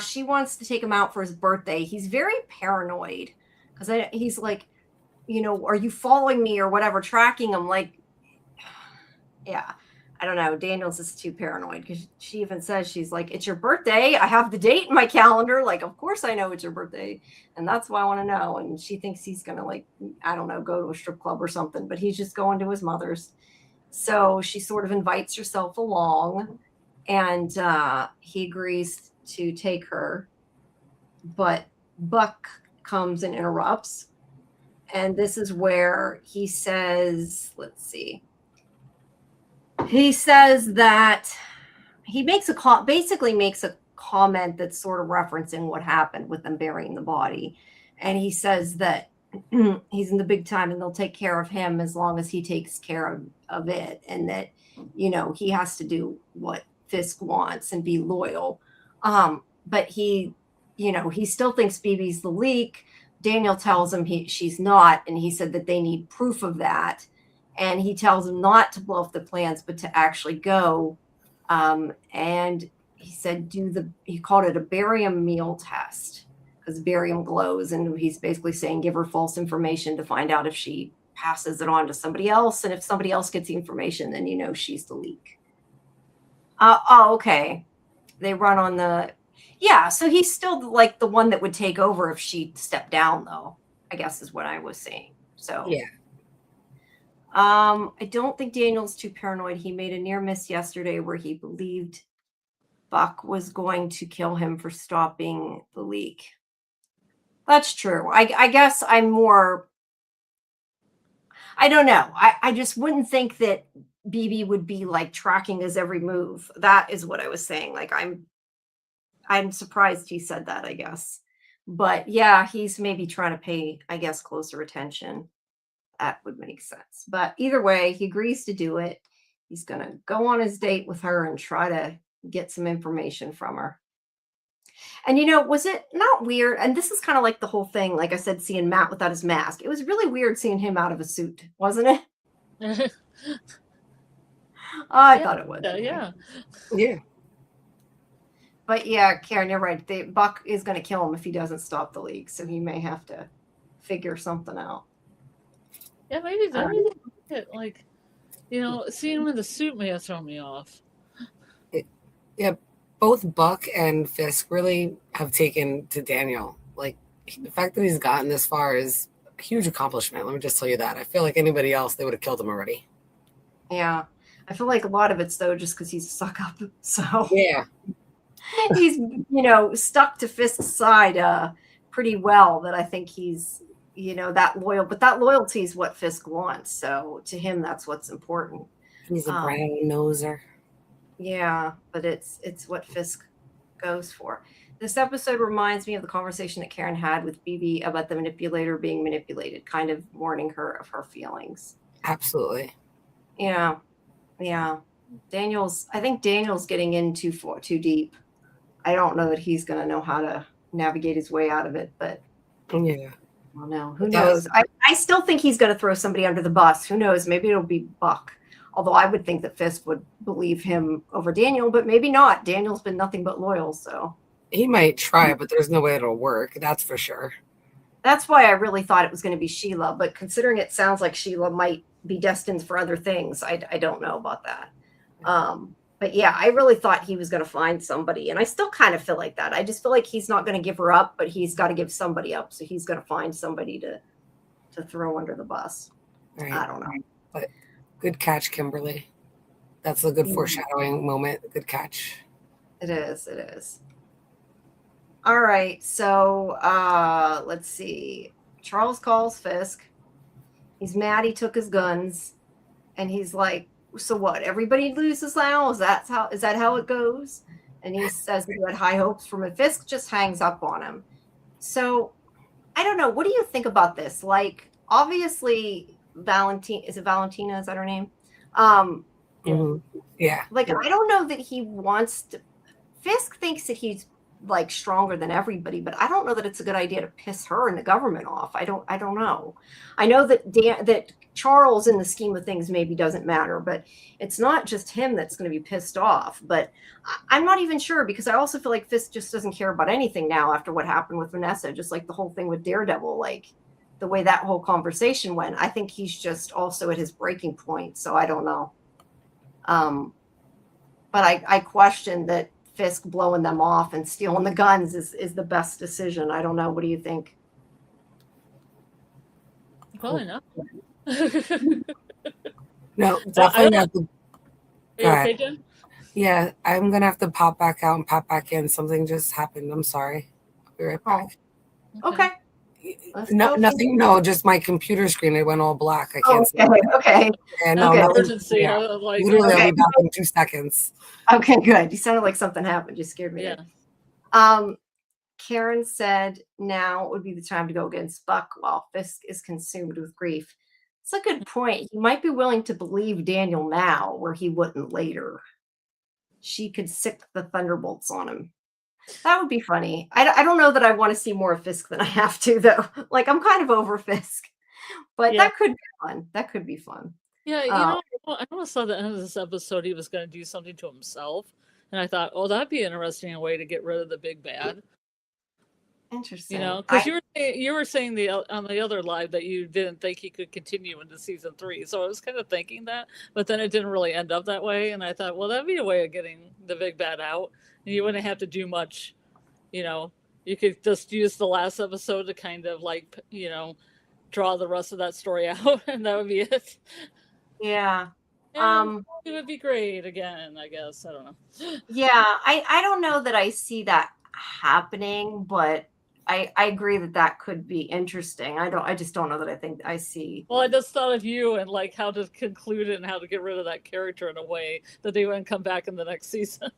she wants to take him out for his birthday. He's very paranoid because he's like, are you following me or whatever, tracking him? Like, yeah, I don't know. Daniel's just too paranoid because she even says, she's like, it's your birthday. I have the date in my calendar. Like, of course I know it's your birthday. And that's why I want to know. And she thinks he's going to, like, I don't know, go to a strip club or something, but he's just going to his mother's. So she sort of invites herself along and he agrees to take her. But Buck comes and interrupts. And this is where he says, let's see. He says that he basically makes a comment that's sort of referencing what happened with them burying the body. And he says that he's in the big time and they'll take care of him as long as he takes care of it. And that, he has to do what Fisk wants and be loyal. But he still thinks BB's the leak. Daniel tells him she's not. And he said that they need proof of that. And he tells him not to blow up the plans, but to actually go. And he said, he called it a barium meal test because barium glows. And he's basically saying, give her false information to find out if she passes it on to somebody else. And if somebody else gets the information, then she's the leak. Okay. They run on so he's still like the one that would take over if she stepped down, though, I guess is what I was saying. So, yeah. I don't think Daniel's too paranoid. He made a near miss yesterday where he believed Buck was going to kill him for stopping the leak. That's true. I guess I'm more, I don't know. I just wouldn't think that BB would be like tracking his every move. That is what I was saying. Like I'm surprised he said that, I guess. But yeah, he's maybe trying to pay, I guess, closer attention. That would make sense. But either way, he agrees to do it. He's going to go on his date with her and try to get some information from her. And, was it not weird? And this is kind of like the whole thing, like I said, seeing Matt without his mask. It was really weird seeing him out of a suit, wasn't it? I thought it was. Yeah. Yeah. But yeah, Karen, you're right. Buck is going to kill him if he doesn't stop the leak. So he may have to figure something out. Yeah, maybe like, seeing him in the suit may have thrown me off. Yeah, both Buck and Fisk really have taken to Daniel. Like, the fact that he's gotten this far is a huge accomplishment. Let me just tell you that. I feel like anybody else, they would have killed him already. Yeah. I feel like a lot of it's, though, just because he's a suck up. So yeah, he's, stuck to Fisk's side pretty well, that I think he's, that loyal. But that loyalty is what Fisk wants. So to him, that's what's important. he's a brown noser. Yeah, but it's what Fisk goes for. This episode reminds me of the conversation that Karen had with Bibi about the manipulator being manipulated, kind of warning her of her feelings. Absolutely. Yeah. I think Daniel's getting in too deep. I don't know that he's going to know how to navigate his way out of it, but yeah. I don't know. Who knows? I still think he's going to throw somebody under the bus. Who knows? Maybe it'll be Buck. Although I would think that Fisk would believe him over Daniel, but maybe not. Daniel's been nothing but loyal, so. He might try, but there's no way it'll work. That's for sure. That's why I really thought it was going to be Sheila, but considering it sounds like Sheila might be destined for other things, I don't know about that. But yeah, I really thought he was going to find somebody, and I still kind of feel like that. I just feel like he's not going to give her up, but he's got to give somebody up, so he's going to find somebody to throw under the bus. Right. I don't know. But good catch, Kimberly. That's a good foreshadowing moment. Good catch. It is. All right. So let's see. Charles calls Fisk. He's mad he took his guns. And he's like, so what? Everybody loses now? Is that how it goes? And he says he had high hopes from it. Fisk just hangs up on him. So I don't know. What do you think about this? Like, obviously, Valentina, is that her name? Yeah. Like, I don't know that he wants to. Fisk thinks that he's like stronger than everybody, but I don't know that it's a good idea to piss her and the government off. I don't know. I know that Charles in the scheme of things maybe doesn't matter, but it's not just him that's going to be pissed off. But I'm not even sure, because I also feel like Fisk just doesn't care about anything now after what happened with Vanessa, just like the whole thing with Daredevil, like the way that whole conversation went. I think he's just also at his breaking point. So I don't know. But I question that Fisk blowing them off and stealing the guns is the best decision. I don't know. What do you think? Probably not. No, definitely have to. Are you okay, Jen? Yeah, I'm gonna have to pop back out and pop back in. Something just happened. I'm sorry. I'll be right back. Okay. No, nothing. No, just my computer screen. It went all black. I can't see. Okay. And no, emergency. Yeah. Literally, I'll be back in 2 seconds. Okay, good. You sounded like something happened. You scared me. Yeah. Karen said now would be the time to go against Buck while Fisk is consumed with grief. It's a good point. He might be willing to believe Daniel now where he wouldn't later. She could sick the thunderbolts on him. That would be funny. I don't know that I want to see more of Fisk than I have to, though. Like, I'm kind of over Fisk. But that could be fun. Yeah, I almost saw the end of this episode he was going to do something to himself. And I thought, oh, that'd be an interesting way to get rid of the big bad. Interesting. Because you were saying on the other live that you didn't think he could continue into season 3. So I was kind of thinking that, but then it didn't really end up that way. And I thought, well, that'd be a way of getting the big bad out. And you wouldn't have to do much. You could just use the last episode to kind of like, draw the rest of that story out, and that would be it. Yeah. It would be great again, I guess. I don't know. Yeah, I don't know that I see that happening, but I agree that could be interesting. I just don't know that I think I see. Well, I just thought of you and like how to conclude it and how to get rid of that character in a way that they wouldn't come back in the next season.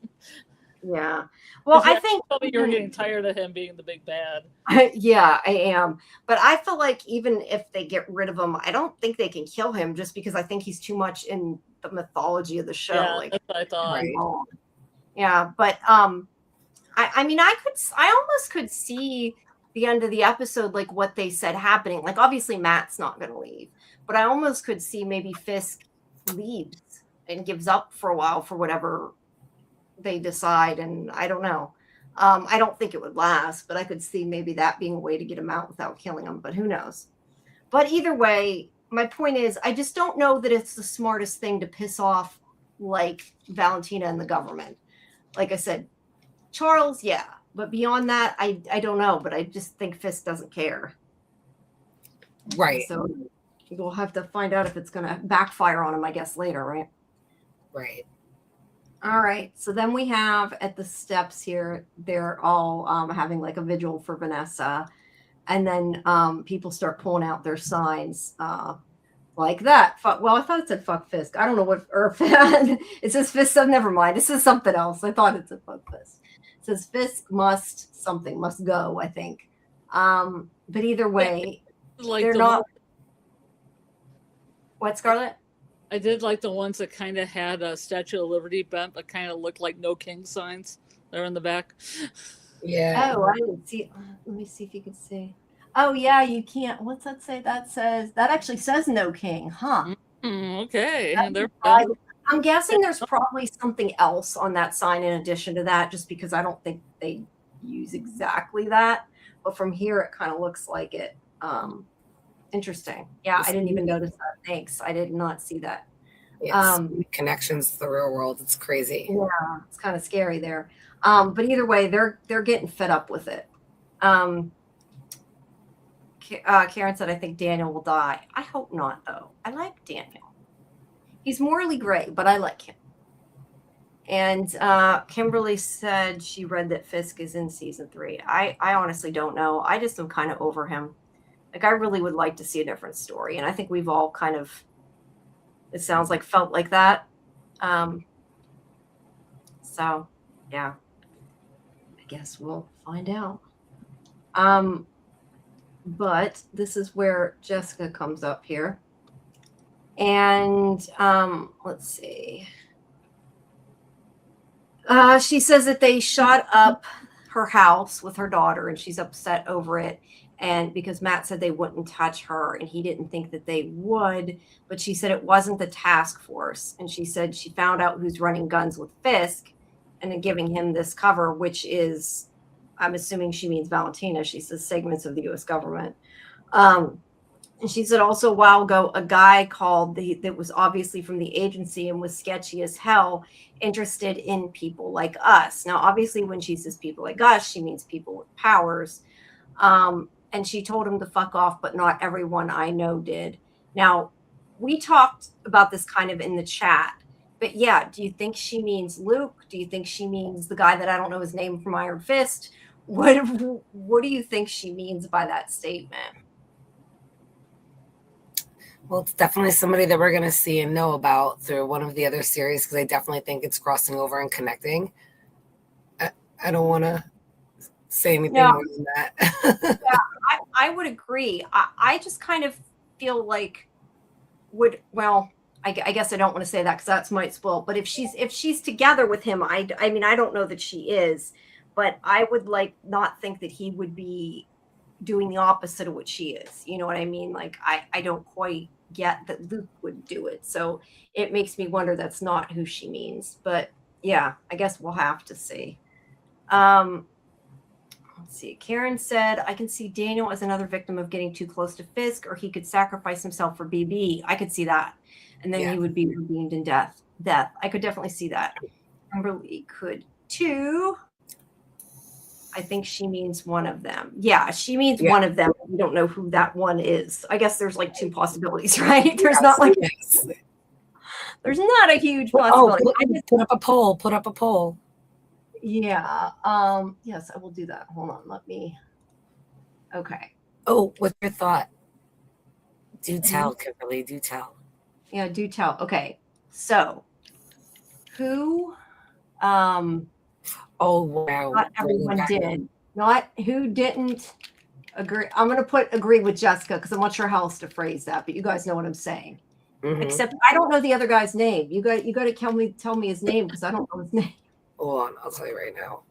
Yeah. Well, I think you're getting tired of him being the big bad. Yeah, I am. But I feel like even if they get rid of him, I don't think they can kill him just because I think he's too much in the mythology of the show. Yeah, like that's what I thought. Right. Yeah, but I mean I almost could see the end of the episode like what they said happening. Like obviously Matt's not going to leave, but I almost could see maybe Fisk leaves and gives up for a while for whatever they decide, and I don't know. I don't think it would last, but I could see maybe that being a way to get him out without killing him, but who knows? But either way, my point is, I just don't know that it's the smartest thing to piss off like Valentina and the government. Like I said, Charles, yeah, but beyond that, I don't know, but I just think Fisk doesn't care. Right. So we'll have to find out if it's going to backfire on him, I guess, later, right? Right. All right. So then we have at the steps here, they're all having like a vigil for Vanessa. And then people start pulling out their signs like that. Well, I thought it said fuck Fisk. I don't know what, or it says Fisk. So never mind. This is something else. I thought it said fuck Fisk. It says Fisk must go, I think. But either way, like they're not. What, Scarlet? I did like the ones that kind of had a Statue of Liberty bent, but kind of looked like no king signs. They're in the back. Yeah. Oh, I didn't see. Let me see if you can see. Oh, yeah, you can't. What's that say? That actually says no king, huh? Okay. I'm guessing there's probably something else on that sign in addition to that, just because I don't think they use exactly that. But from here, it kind of looks like it. Interesting. Yeah, I didn't even notice that. Thanks. I did not see that. Yes. Connections to the real world. It's crazy. Yeah, it's kind of scary there. But either way, they're getting fed up with it. Karen said, I think Daniel will die. I hope not, though. I like Daniel. He's morally gray, but I like him. And Kimberly said she read that Fisk is in season 3. I honestly don't know. I just am kind of over him. Like, I really would like to see a different story. And I think we've all kind of, it sounds like, felt like that. So, yeah. I guess we'll find out. But this is where Jessica comes up here. And let's see. She says that they shot up her house with her daughter, and she's upset over it. And because Matt said they wouldn't touch her, and he didn't think that they would, but she said it wasn't the task force. And she said she found out who's running guns with Fisk and then giving him this cover, which is, I'm assuming she means Valentina. She says segments of the U.S. government. And she said also a while ago, a guy called that was obviously from the agency and was sketchy as hell, interested in people like us. Now, obviously, when she says people like us, she means people with powers. And she told him to fuck off, but not everyone I know did. Now, we talked about this kind of in the chat. But yeah, do you think she means Luke? Do you think she means the guy that I don't know his name from Iron Fist? What do you think she means by that statement? Well, it's definitely somebody that we're going to see and know about through one of the other series, because I definitely think it's crossing over and connecting. I don't want to say anything more than that. Yeah, I would agree. I just kind of feel like I guess I don't want to say that because that's might spoil. But if she's together with him, I mean, I don't know that she is, but I would not think that he would be doing the opposite of what she is. You know what I mean? Like, I don't quite get that Luke would do it. So it makes me wonder that's not who she means. But yeah, I guess we'll have to see. Let's see. Karen said, I can see Daniel as another victim of getting too close to Fisk, or he could sacrifice himself for BB. I could see that. And then he would be redeemed in death. I could definitely see that. Kimberly could too. I think she means one of them. Yeah, she means one of them. We don't know who that one is. I guess there's like 2 possibilities, right? There's not like there's not a huge possibility. Put up a poll. Put up a poll. Yeah. Yes, I will do that. Hold on. Let me. Okay. Oh, what's your thought? Do tell, Kimberly. Do tell. Yeah, do tell. Okay. So, who Oh wow! Not everyone did. Not who didn't agree. I'm going to put agree with Jessica because I'm not sure how else to phrase that, but you guys know what I'm saying. Mm-hmm. Except I don't know the other guy's name. You got to tell me his name because I don't know his name. Hold on, I'll tell you right now.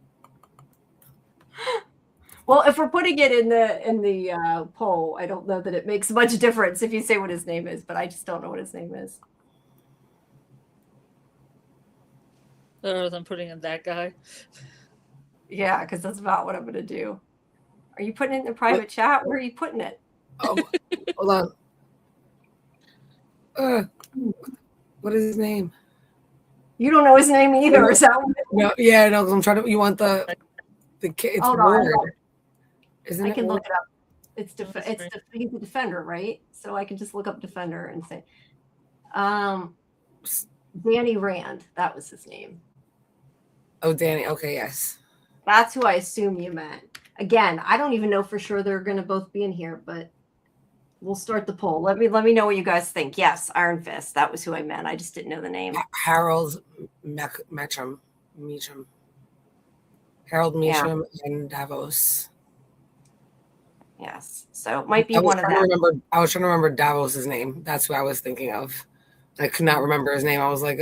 Well, if we're putting it in the poll, I don't know that it makes much difference if you say what his name is, but I just don't know what his name is. Other than putting in that guy. Yeah, because that's about what I'm going to do. Are you putting it in the private chat? Where are you putting it? Hold on. What is his name? You don't know his name either. Is that what no? Yeah, no. I'm trying to. You want the kid? It's Ward. Isn't it? I can Ward? look it up. He's a defender, right? So I can just look up defender and say, Danny Rand. That was his name. Oh, Danny. Okay, yes. That's who I assume you meant. Again, I don't even know for sure they're going to both be in here, but we'll start the poll. Let me know what you guys think. Yes, Iron Fist. That was who I meant. I just didn't know the name. Harold Meacham. Harold Meacham and Davos. Yes. So it might be one of them. I was trying to remember Davos's name. That's who I was thinking of. I could not remember his name. I was like,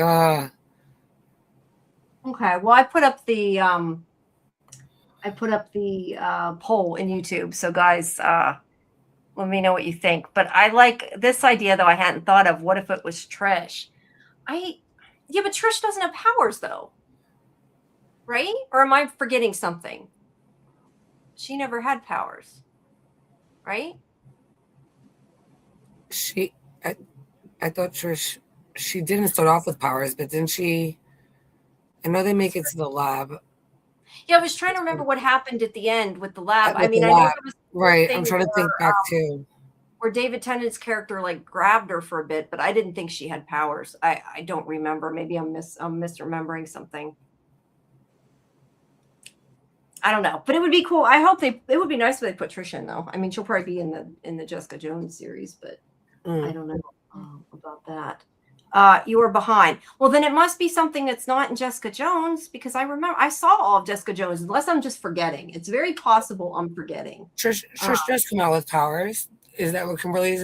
Okay. Well, I put up the poll in YouTube. So guys, let me know what you think. But I like this idea though I hadn't thought of. What if it was Trish? But Trish doesn't have powers though. Right? Or am I forgetting something? She never had powers. Right? I thought Trish, she didn't start off with powers, but didn't she? I know they make it to the lab. Yeah, I was trying to remember what happened at the end with the lab. I know there was right. I'm trying to think back too. Where David Tennant's character like grabbed her for a bit, but I didn't think she had powers. I don't remember. Maybe I'm misremembering something. I don't know, but it would be cool. I hope it would be nice if they put Trish in though. I mean, she'll probably be in the Jessica Jones series, but I don't know about that. You were behind. Well, then it must be something that's not in Jessica Jones because I remember I saw all of Jessica Jones, unless I'm just forgetting. It's very possible I'm forgetting. Trish does come out with powers. Is that what Kimberly's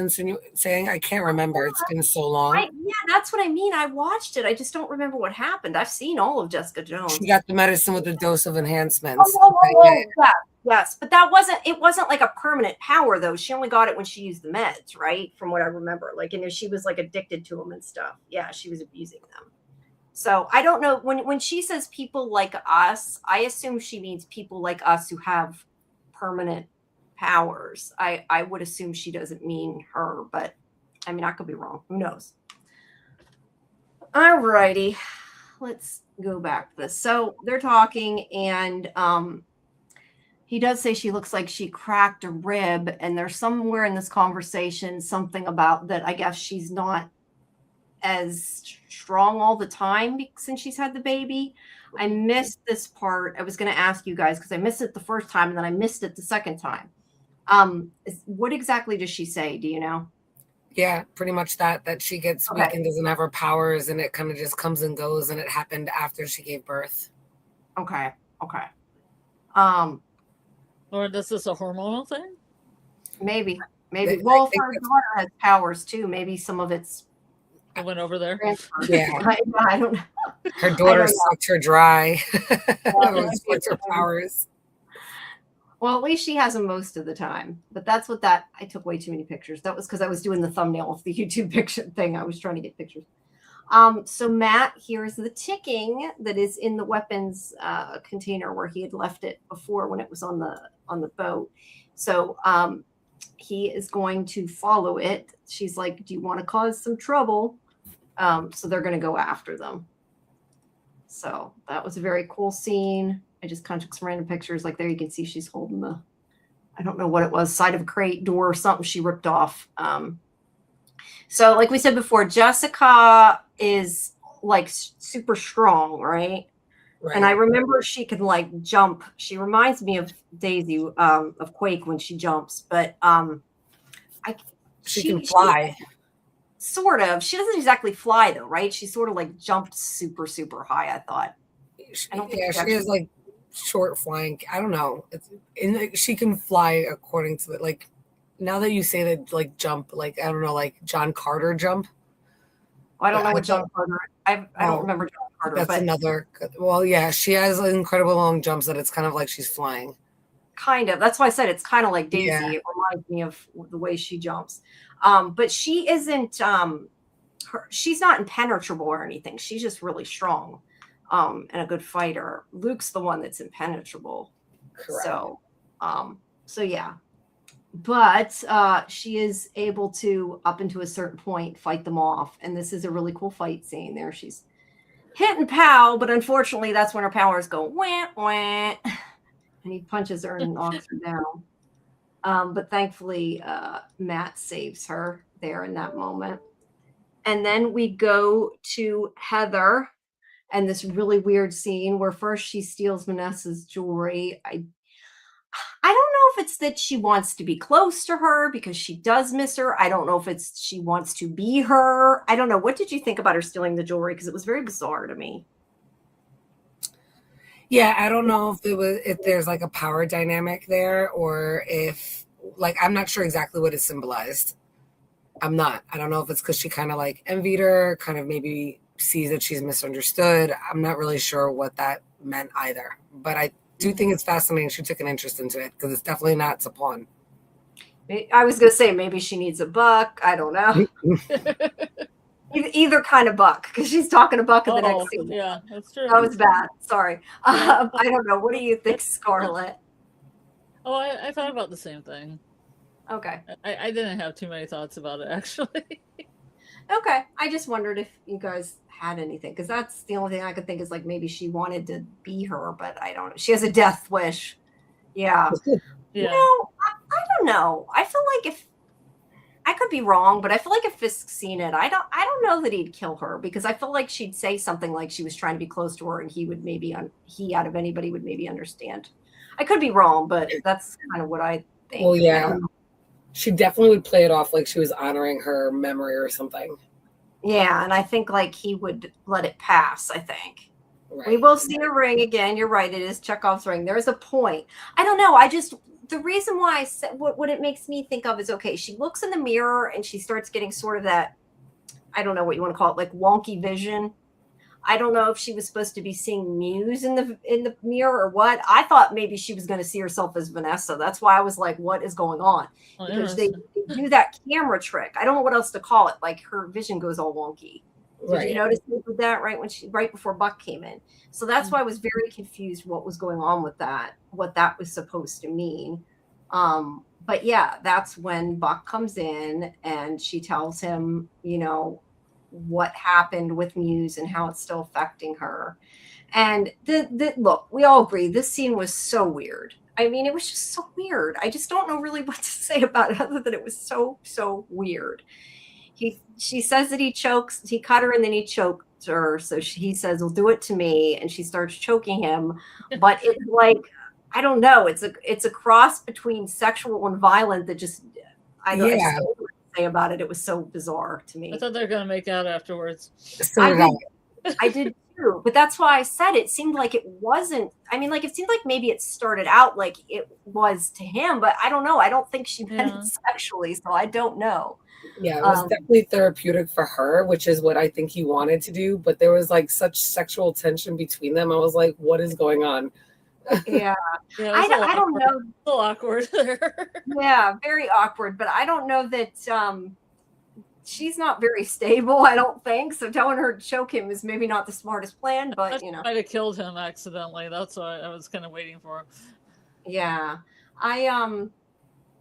saying? I can't remember. It's been so long. Yeah, that's what I mean. I watched it. I just don't remember what happened. I've seen all of Jessica Jones. She got the medicine with a dose of enhancements. Yes, but it wasn't like a permanent power though. She only got it when she used the meds, right? From what I remember. Like, and she was like addicted to them and stuff. Yeah, she was abusing them. So I don't know. When she says people like us, I assume she means people like us who have permanent powers. I would assume she doesn't mean her, but I mean, I could be wrong. Who knows? All righty. Let's go back to this. So they're talking and he does say she looks like she cracked a rib, and there's somewhere in this conversation something about that. I guess she's not as strong all the time since she's had the baby. I missed this part. I was going to ask you guys because I missed it the first time and then I missed it the second time. What exactly does she say? Do you know? Yeah, pretty much that she gets weak and doesn't have her powers, and it kind of just comes and goes, and it happened after she gave birth. Okay. Or is this a hormonal thing? Maybe. Well, if her daughter has powers too, maybe some of it's. I went over there. Yeah. I don't know. Her daughter sucked her dry. Sucked her powers. Well, at least she has them most of the time. But that's I took way too many pictures. That was because I was doing the thumbnail of the YouTube picture thing. I was trying to get pictures. So Matt, here's the ticking that is in the weapons container where he had left it before when it was on the boat. So he is going to follow it. She's like, do you want to cause some trouble? So they're going to go after them. So that was a very cool scene. I just kind of took some random pictures. Like there you can see she's holding I don't know what it was, side of a crate, door or something she ripped off. So like we said before, Jessica is like super strong, right? And I remember she can like jump. She reminds me of Daisy of Quake when she jumps, but she can fly. Sort of. She doesn't exactly fly though, right? She sort of like jumped super, super high, I thought. I don't think she has like short flying. I don't know. She can fly according to the, like, now that you say that, like, jump, like, I don't know, like John Carter jump. I don't know what John Carter. I don't remember John Carter. That's but another. Well, yeah, she has incredible long jumps that it's kind of like she's flying. Kind of. That's why I said it's kind of like Daisy. Yeah. It reminds me of the way she jumps. But she isn't. She's not impenetrable or anything. She's just really strong, and a good fighter. Luke's the one that's impenetrable. Correct. So yeah. But she is able to, up into a certain point, fight them off. And this is a really cool fight scene there. She's hitting pow, but unfortunately, that's when her powers go wah, wah. And he punches her and knocks her down. But thankfully, Matt saves her there in that moment. And then we go to Heather and this really weird scene where first she steals Vanessa's jewelry. I don't know if it's that she wants to be close to her because she does miss her. I don't know if it's she wants to be her. I don't know. What did you think about her stealing the jewelry? Because it was very bizarre to me. Yeah, I don't know if there's like a power dynamic there, or if, like, I'm not sure exactly what it symbolized. I don't know if it's because she kind of like envied her, kind of maybe sees that she's misunderstood. I'm not really sure what that meant either. But I do think it's fascinating she took an interest into it, because it's definitely not a pawn. I was going to say maybe she needs a buck. I don't know. Either kind of buck, because she's talking a buck in the next scene. Yeah, that's true. That was bad. Sorry. I don't know. What do you think, Scarlet? Oh, I thought about the same thing. Okay. I didn't have too many thoughts about it, actually. Okay. I just wondered if you guys had anything, because that's the only thing I could think is like maybe she wanted to be her, but I don't know. She has a death wish. Yeah. Yeah. I don't know. I feel like if I could be wrong, but I feel like if Fisk's seen it, I don't know that he'd kill her, because I feel like she'd say something like she was trying to be close to her, and he would maybe he out of anybody would maybe understand. I could be wrong, but that's kind of what I think. Well, yeah, she definitely would play it off like she was honoring her memory or something. Yeah, and I think like he would let it pass. I think. Right. We will see a ring again. You're right. It is Chekhov's ring. There's a point. I don't know. The reason why I said what it makes me think of is, okay, she looks in the mirror and she starts getting sort of that, I don't know what you want to call it, like wonky vision. I don't know if she was supposed to be seeing Muse in the mirror or what. I thought maybe she was going to see herself as Vanessa. That's why I was like, what is going on? Because they do that camera trick. I don't know what else to call it. Like her vision goes all wonky. Did you notice they did that right before Buck came in? So that's why I was very confused what was going on with that, what that was supposed to mean. But yeah, that's when Buck comes in and she tells him, what happened with Muse and how it's still affecting her. And look, we all agree this scene was so weird. I mean, it was just so weird. I just don't know really what to say about it other than it was so weird. She says that he cut her and then he choked her. So he says, well, do it to me. And she starts choking him. But it's like, I don't know. It's a cross between sexual and violent that just, I don't know what to say about it. It was so bizarre to me. I thought they were going to make out afterwards. I did too. But that's why I said it seemed like it wasn't. I mean, like it seemed like maybe it started out like it was to him. But I don't know. I don't think she meant it sexually. So I don't know. Yeah, it was definitely therapeutic for her, which is what I think he wanted to do. But there was like such sexual tension between them. I was like, what is going on? Yeah. I don't know. A little awkward there. Yeah, very awkward. But I don't know that she's not very stable, I don't think. So telling her to choke him is maybe not the smartest plan. But, might have killed him accidentally. That's what I was kind of waiting for. Yeah.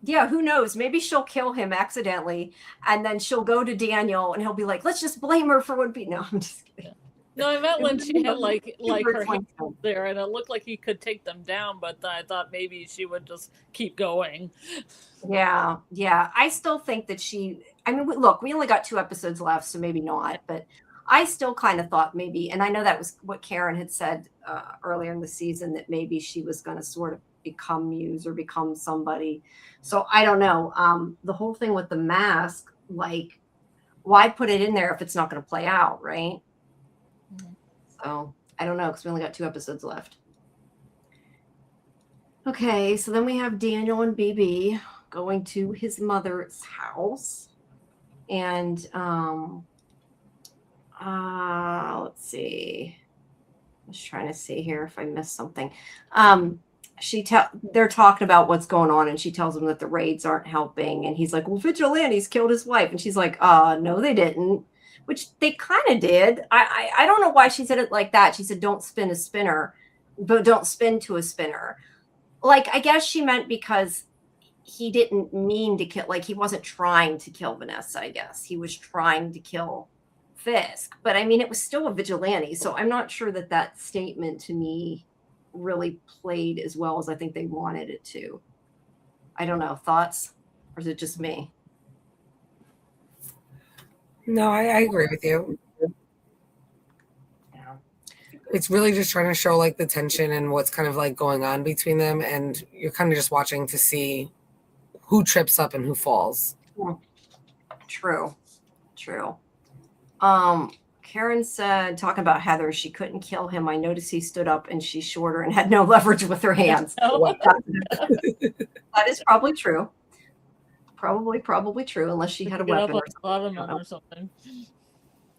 Yeah, who knows? Maybe she'll kill him accidentally, and then she'll go to Daniel, and he'll be like, "Let's just blame her for what." No, I'm just kidding. No, I meant when she had like her hands there, and it looked like he could take them down, but I thought maybe she would just keep going. Yeah. I still think that I mean, look, we only got 2 episodes left, so maybe not. But I still kind of thought maybe, and I know that was what Karen had said earlier in the season, that maybe she was going to sort of become Muse or become somebody. So I don't know. The whole thing with the mask, like, why put it in there if it's not going to play out, right? Mm-hmm. So I don't know, because we only got 2 episodes left. Okay, so then we have Daniel and BB going to his mother's house. And let's see. I'm just trying to see here if I missed something. They're talking about what's going on, and she tells him that the raids aren't helping. And he's like, well, vigilantes killed his wife. And she's like, no, they didn't. Which they kind of did. I don't know why she said it like that. She said, don't spin a spinner, but don't spin to a spinner. Like, I guess she meant because he didn't mean to kill, like he wasn't trying to kill Vanessa, I guess. He was trying to kill Fisk. But I mean, it was still a vigilante. So I'm not sure that that statement to me really played as well as I think they wanted it to. I don't know. Thoughts? Or is it just me? No, I agree with you. Yeah. It's really just trying to show like the tension and what's kind of like going on between them. And you're kind of just watching to see who trips up and who falls. True. Karen said, talking about Heather, she couldn't kill him. I noticed he stood up and she's shorter and had no leverage with her hands. That is probably true. Probably true, unless she had a weapon or something.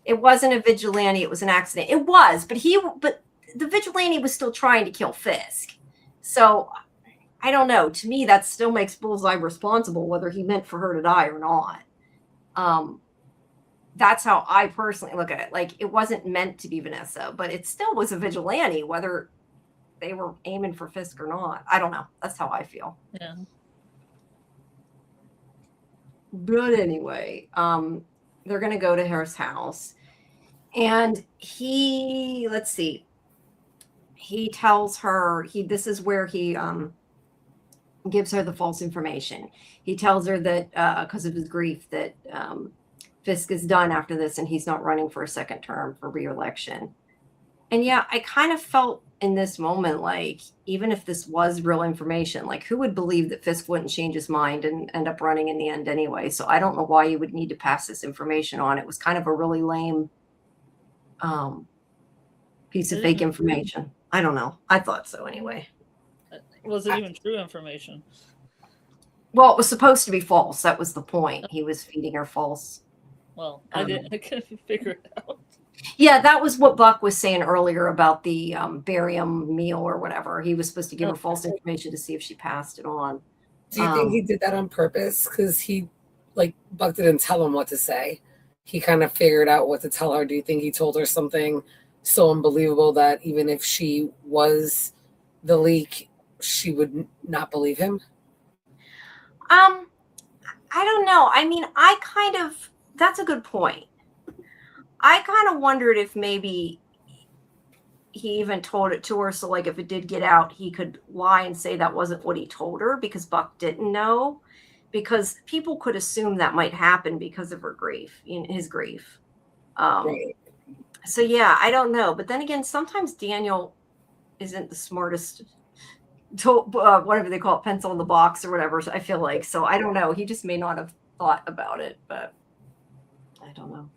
It wasn't a vigilante. It was an accident. It was, but the vigilante was still trying to kill Fisk. So I don't know. To me, that still makes Bullseye responsible, whether he meant for her to die or not. That's how I personally look at it. Like, it wasn't meant to be Vanessa, but it still was a vigilante, whether they were aiming for Fisk or not. I don't know. That's how I feel. Yeah. But anyway, they're going to go to her house. And he tells her, this is where he gives her the false information. He tells her that because of his grief that Fisk is done after this and he's not running for a second term for re-election. And yeah, I kind of felt in this moment, like, even if this was real information, like, who would believe that Fisk wouldn't change his mind and end up running in the end anyway? So I don't know why you would need to pass this information on. It was kind of a really lame piece of fake information. I don't know. I thought so anyway. Was it even true information? Well, it was supposed to be false. That was the point. He was feeding her false. Well, I couldn't figure it out. Yeah, that was what Buck was saying earlier about the barium meal or whatever. He was supposed to give her false information to see if she passed it on. Do you think he did that on purpose? Because Buck didn't tell him what to say. He kind of figured out what to tell her. Do you think he told her something so unbelievable that even if she was the leak, she would not believe him? I don't know. I mean, that's a good point. I kind of wondered if maybe he even told it to her. So, like, if it did get out, he could lie and say that wasn't what he told her because Buck didn't know. Because people could assume that might happen because of her grief, his grief. Right. So, yeah, I don't know. But then again, sometimes Daniel isn't the smartest, whatever they call it, pencil in the box or whatever, I feel like. So, I don't know. He just may not have thought about it, but I don't know.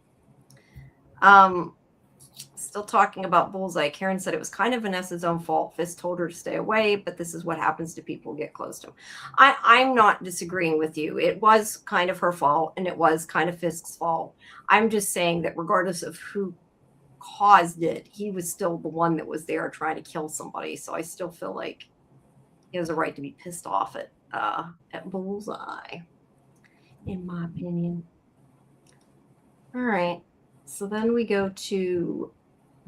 Still talking about Bullseye. Karen said it was kind of Vanessa's own fault. Fisk told her to stay away, but this is what happens to people who get close to him. I'm not disagreeing with you. It was kind of her fault, and it was kind of Fisk's fault. I'm just saying that regardless of who caused it, he was still the one that was there trying to kill somebody. So I still feel like he has a right to be pissed off at Bullseye, in my opinion. All right. So then we go to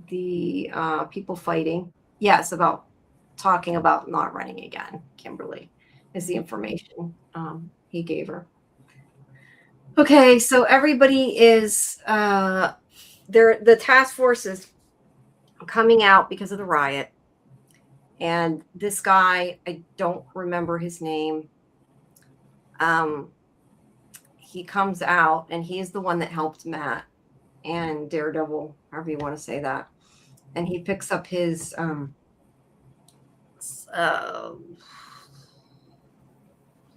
the people fighting. Yes, about talking about not running again. Kimberly is the information he gave her. Okay, so everybody is the task force is coming out because of the riot. And this guy, I don't remember his name. He comes out and he is the one that helped Matt and Daredevil, however you want to say that. And he picks up his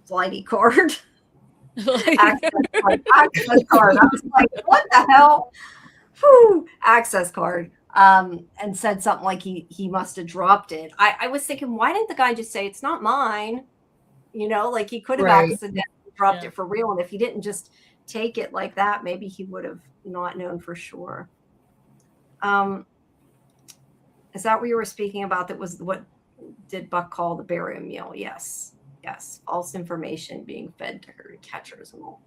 flighty card. Access card. I was like, what the hell? Whew, access card. and said something like he must have dropped it. I was thinking, why didn't the guy just say it's not mine? Like he could have Right. accidentally dropped it for real. And if he didn't just take it like that, maybe he would have not known for sure. Is that what you were speaking about? That was what did Buck call the barium meal? Yes. False information being fed to her catchers and all.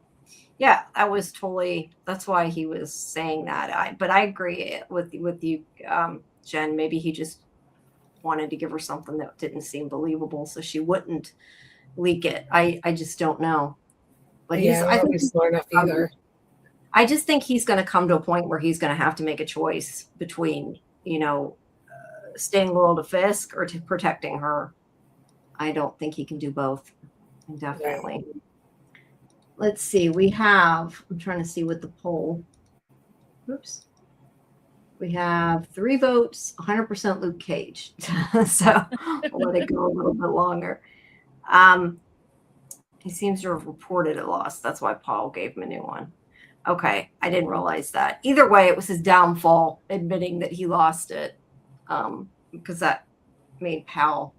Yeah, that was totally. That's why he was saying that. But I agree with you, Jen. Maybe he just wanted to give her something that didn't seem believable, so she wouldn't leak it. I just don't know. But I don't think smart enough either. I just think he's going to come to a point where he's going to have to make a choice between, staying loyal to Fisk or to protecting her. I don't think he can do both. Definitely. Right. Let's see. I'm trying to see what the poll. Oops. We have 3 votes, 100% Luke Cage. So I'll let it go a little bit longer. He seems to have reported a loss. That's why Paul gave him a new one. Okay. I didn't realize that. Either way, it was his downfall, admitting that he lost it, because that made Powell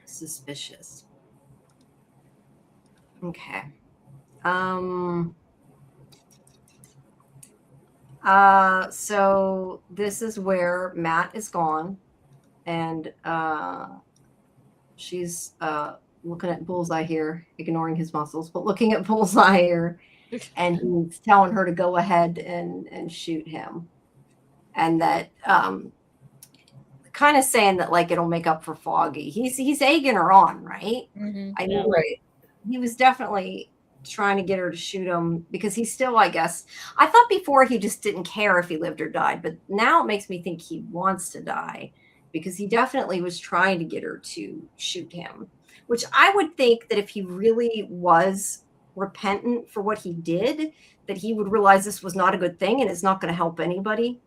suspicious. Okay. So this is where Matt is gone, and she's looking at Bullseye here, ignoring his muscles, but looking at Bullseye here, and he's telling her to go ahead and shoot him, and that kind of saying that like it'll make up for Foggy. He's egging her on, right? Mm-hmm. I know, right? He was definitely trying to get her to shoot him because he's still, I guess, I thought before he just didn't care if he lived or died, but now it makes me think he wants to die because he definitely was trying to get her to shoot him, which I would think that if he really was repentant for what he did, that he would realize this was not a good thing and it's not going to help anybody.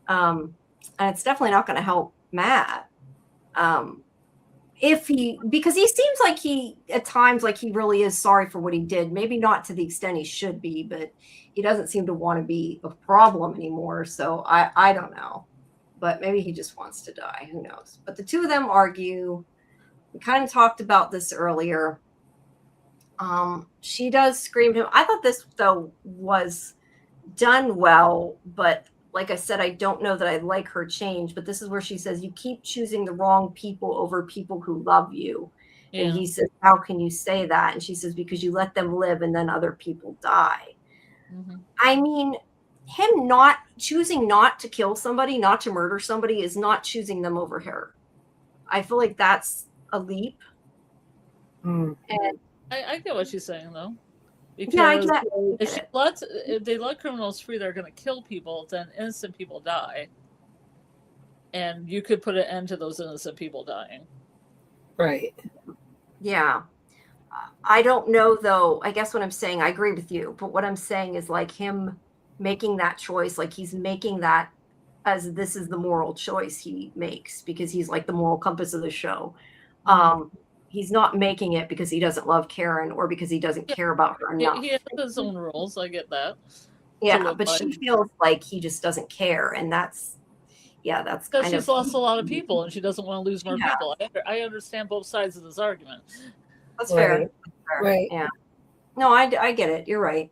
And it's definitely not going to help Matt. Because he seems like he at times like he really is sorry for what he did, maybe not to the extent he should be, but he doesn't seem to want to be a problem anymore. So I don't know, but maybe he just wants to die. Who knows? But the two of them argue. We kind of talked about this earlier. She does scream him. I thought this though was done well, but like I said, I don't know that I like her change, but this is where she says, you keep choosing the wrong people over people who love you. Yeah. And he says, how can you say that? And she says, because you let them live and then other people die. Mm-hmm. I mean, him not choosing not to kill somebody, not to murder somebody is not choosing them over her. I feel like that's a leap. And I get what she's saying though. Because yeah, I get if they let criminals free, they're going to kill people, then innocent people die. And you could put an end to those innocent people dying. Right. Yeah. I don't know, though. I guess what I'm saying, I agree with you. But what I'm saying is like him making that choice, like he's making that as this is the moral choice he makes because he's like the moral compass of the show. He's not making it because he doesn't love Karen or because he doesn't care about her enough. He has his own rules. I get that. Yeah, but she feels like he just doesn't care. And that's because she's lost a lot of people and she doesn't want to lose more people. I understand both sides of this argument. That's fair. Right. Yeah. No, I get it. You're right.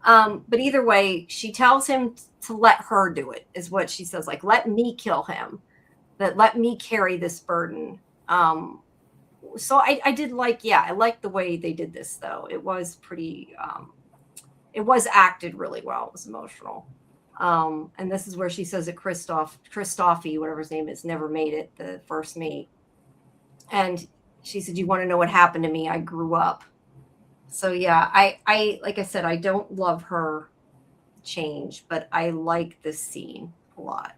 But either way, she tells him to let her do it, is what she says. Like, let me kill him. Let me carry this burden. So I did like, I liked the way they did this, though. It was pretty, it was acted really well. It was emotional. And this is where she says that Christophe, whatever his name is, never made it, the first mate. And she said, you want to know what happened to me? I grew up. So yeah, I like I said, I don't love her change, but I like this scene a lot.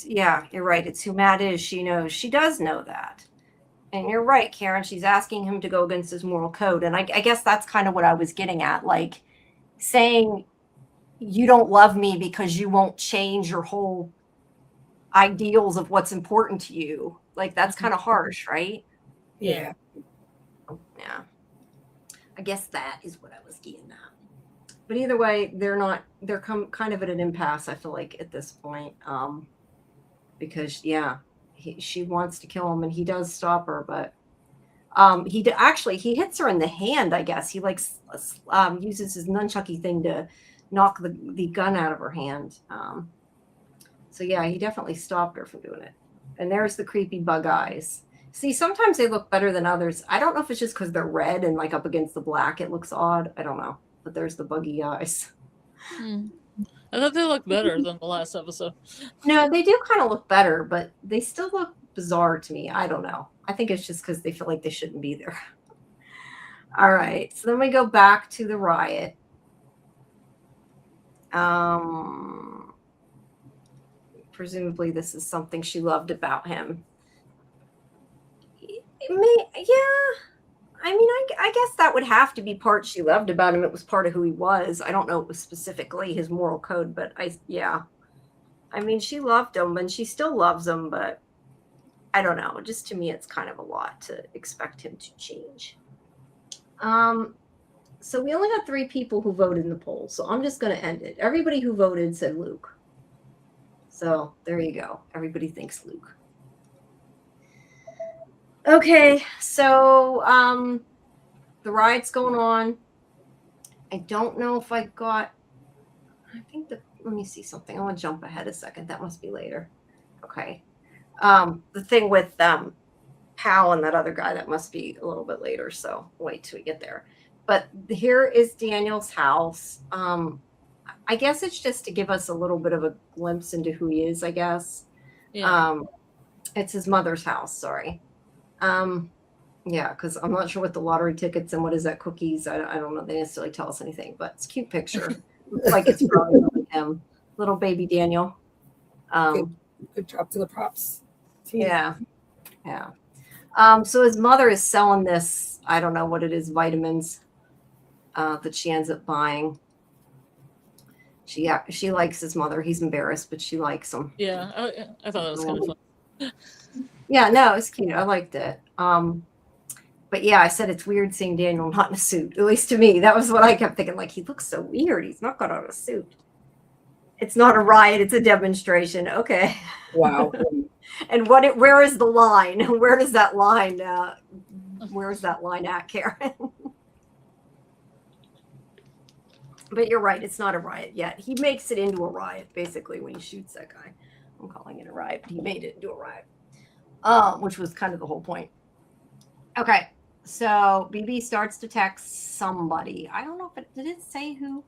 You're right. It's who Matt is. She knows. She does know that. And you're right, Karen. She's asking him to go against his moral code. And I guess that's kind of what I was getting at. Like saying you don't love me because you won't change your whole ideals of what's important to you. Like that's kind of harsh, right? Yeah. I guess that is what I was getting at. But either way, they're kind of at an impasse, I feel like, at this point. Because she wants to kill him and he does stop her, but he hits her in the hand, I guess. He uses his nunchucky thing to knock the gun out of her hand. So yeah, he definitely stopped her from doing it. And there's the creepy bug eyes. See, sometimes they look better than others. I don't know if it's just because they're red and like up against the black, it looks odd. I don't know. But there's the buggy eyes. I thought they looked better than the last episode. No, they do kind of look better, but they still look bizarre to me. I don't know. I think it's just because they feel like they shouldn't be there. All right. So then we go back to the riot. Presumably this is something she loved about him. I mean, I guess that would have to be part she loved about him. It was part of who he was. I don't know if it was specifically his moral code, but I mean, she loved him and she still loves him, but I don't know. Just to me, it's kind of a lot to expect him to change. So we only got 3 people who voted in the poll, so I'm just going to end it. Everybody who voted said Luke. So there you go. Everybody thinks Luke. Okay, so the riot's going on. I don't know if let me see something. I want to jump ahead a second. That must be later. Okay. The thing with Pal and that other guy, that must be a little bit later, so wait till we get there. But here is Daniel's house. I guess it's just to give us a little bit of a glimpse into who he is, I guess. Yeah. It's his mother's house, sorry. Yeah, because I'm not sure what the lottery tickets and what is that, cookies. I don't know. They didn't necessarily tell us anything, but it's a cute picture. Looks like it's probably him. Little baby Daniel. Good job to the props team. Yeah. So his mother is selling this, I don't know what it is, vitamins that she ends up buying. She likes his mother. He's embarrassed, but she likes him. Yeah, I thought it was kind of fun. Yeah, no, it's cute. I liked it. But yeah, I said it's weird seeing Daniel not in a suit. At least to me, that was what I kept thinking. Like, he looks so weird. He's not got on a suit. It's not a riot. It's a demonstration. Okay. Wow. And where is the line? Where does that line? Where is that line at, Karen? But you're right. It's not a riot yet. He makes it into a riot, basically, when he shoots that guy. I'm calling it a riot, but he made it into a riot, which was kind of the whole point. Okay. So BB starts to text somebody. I don't know if did it say who?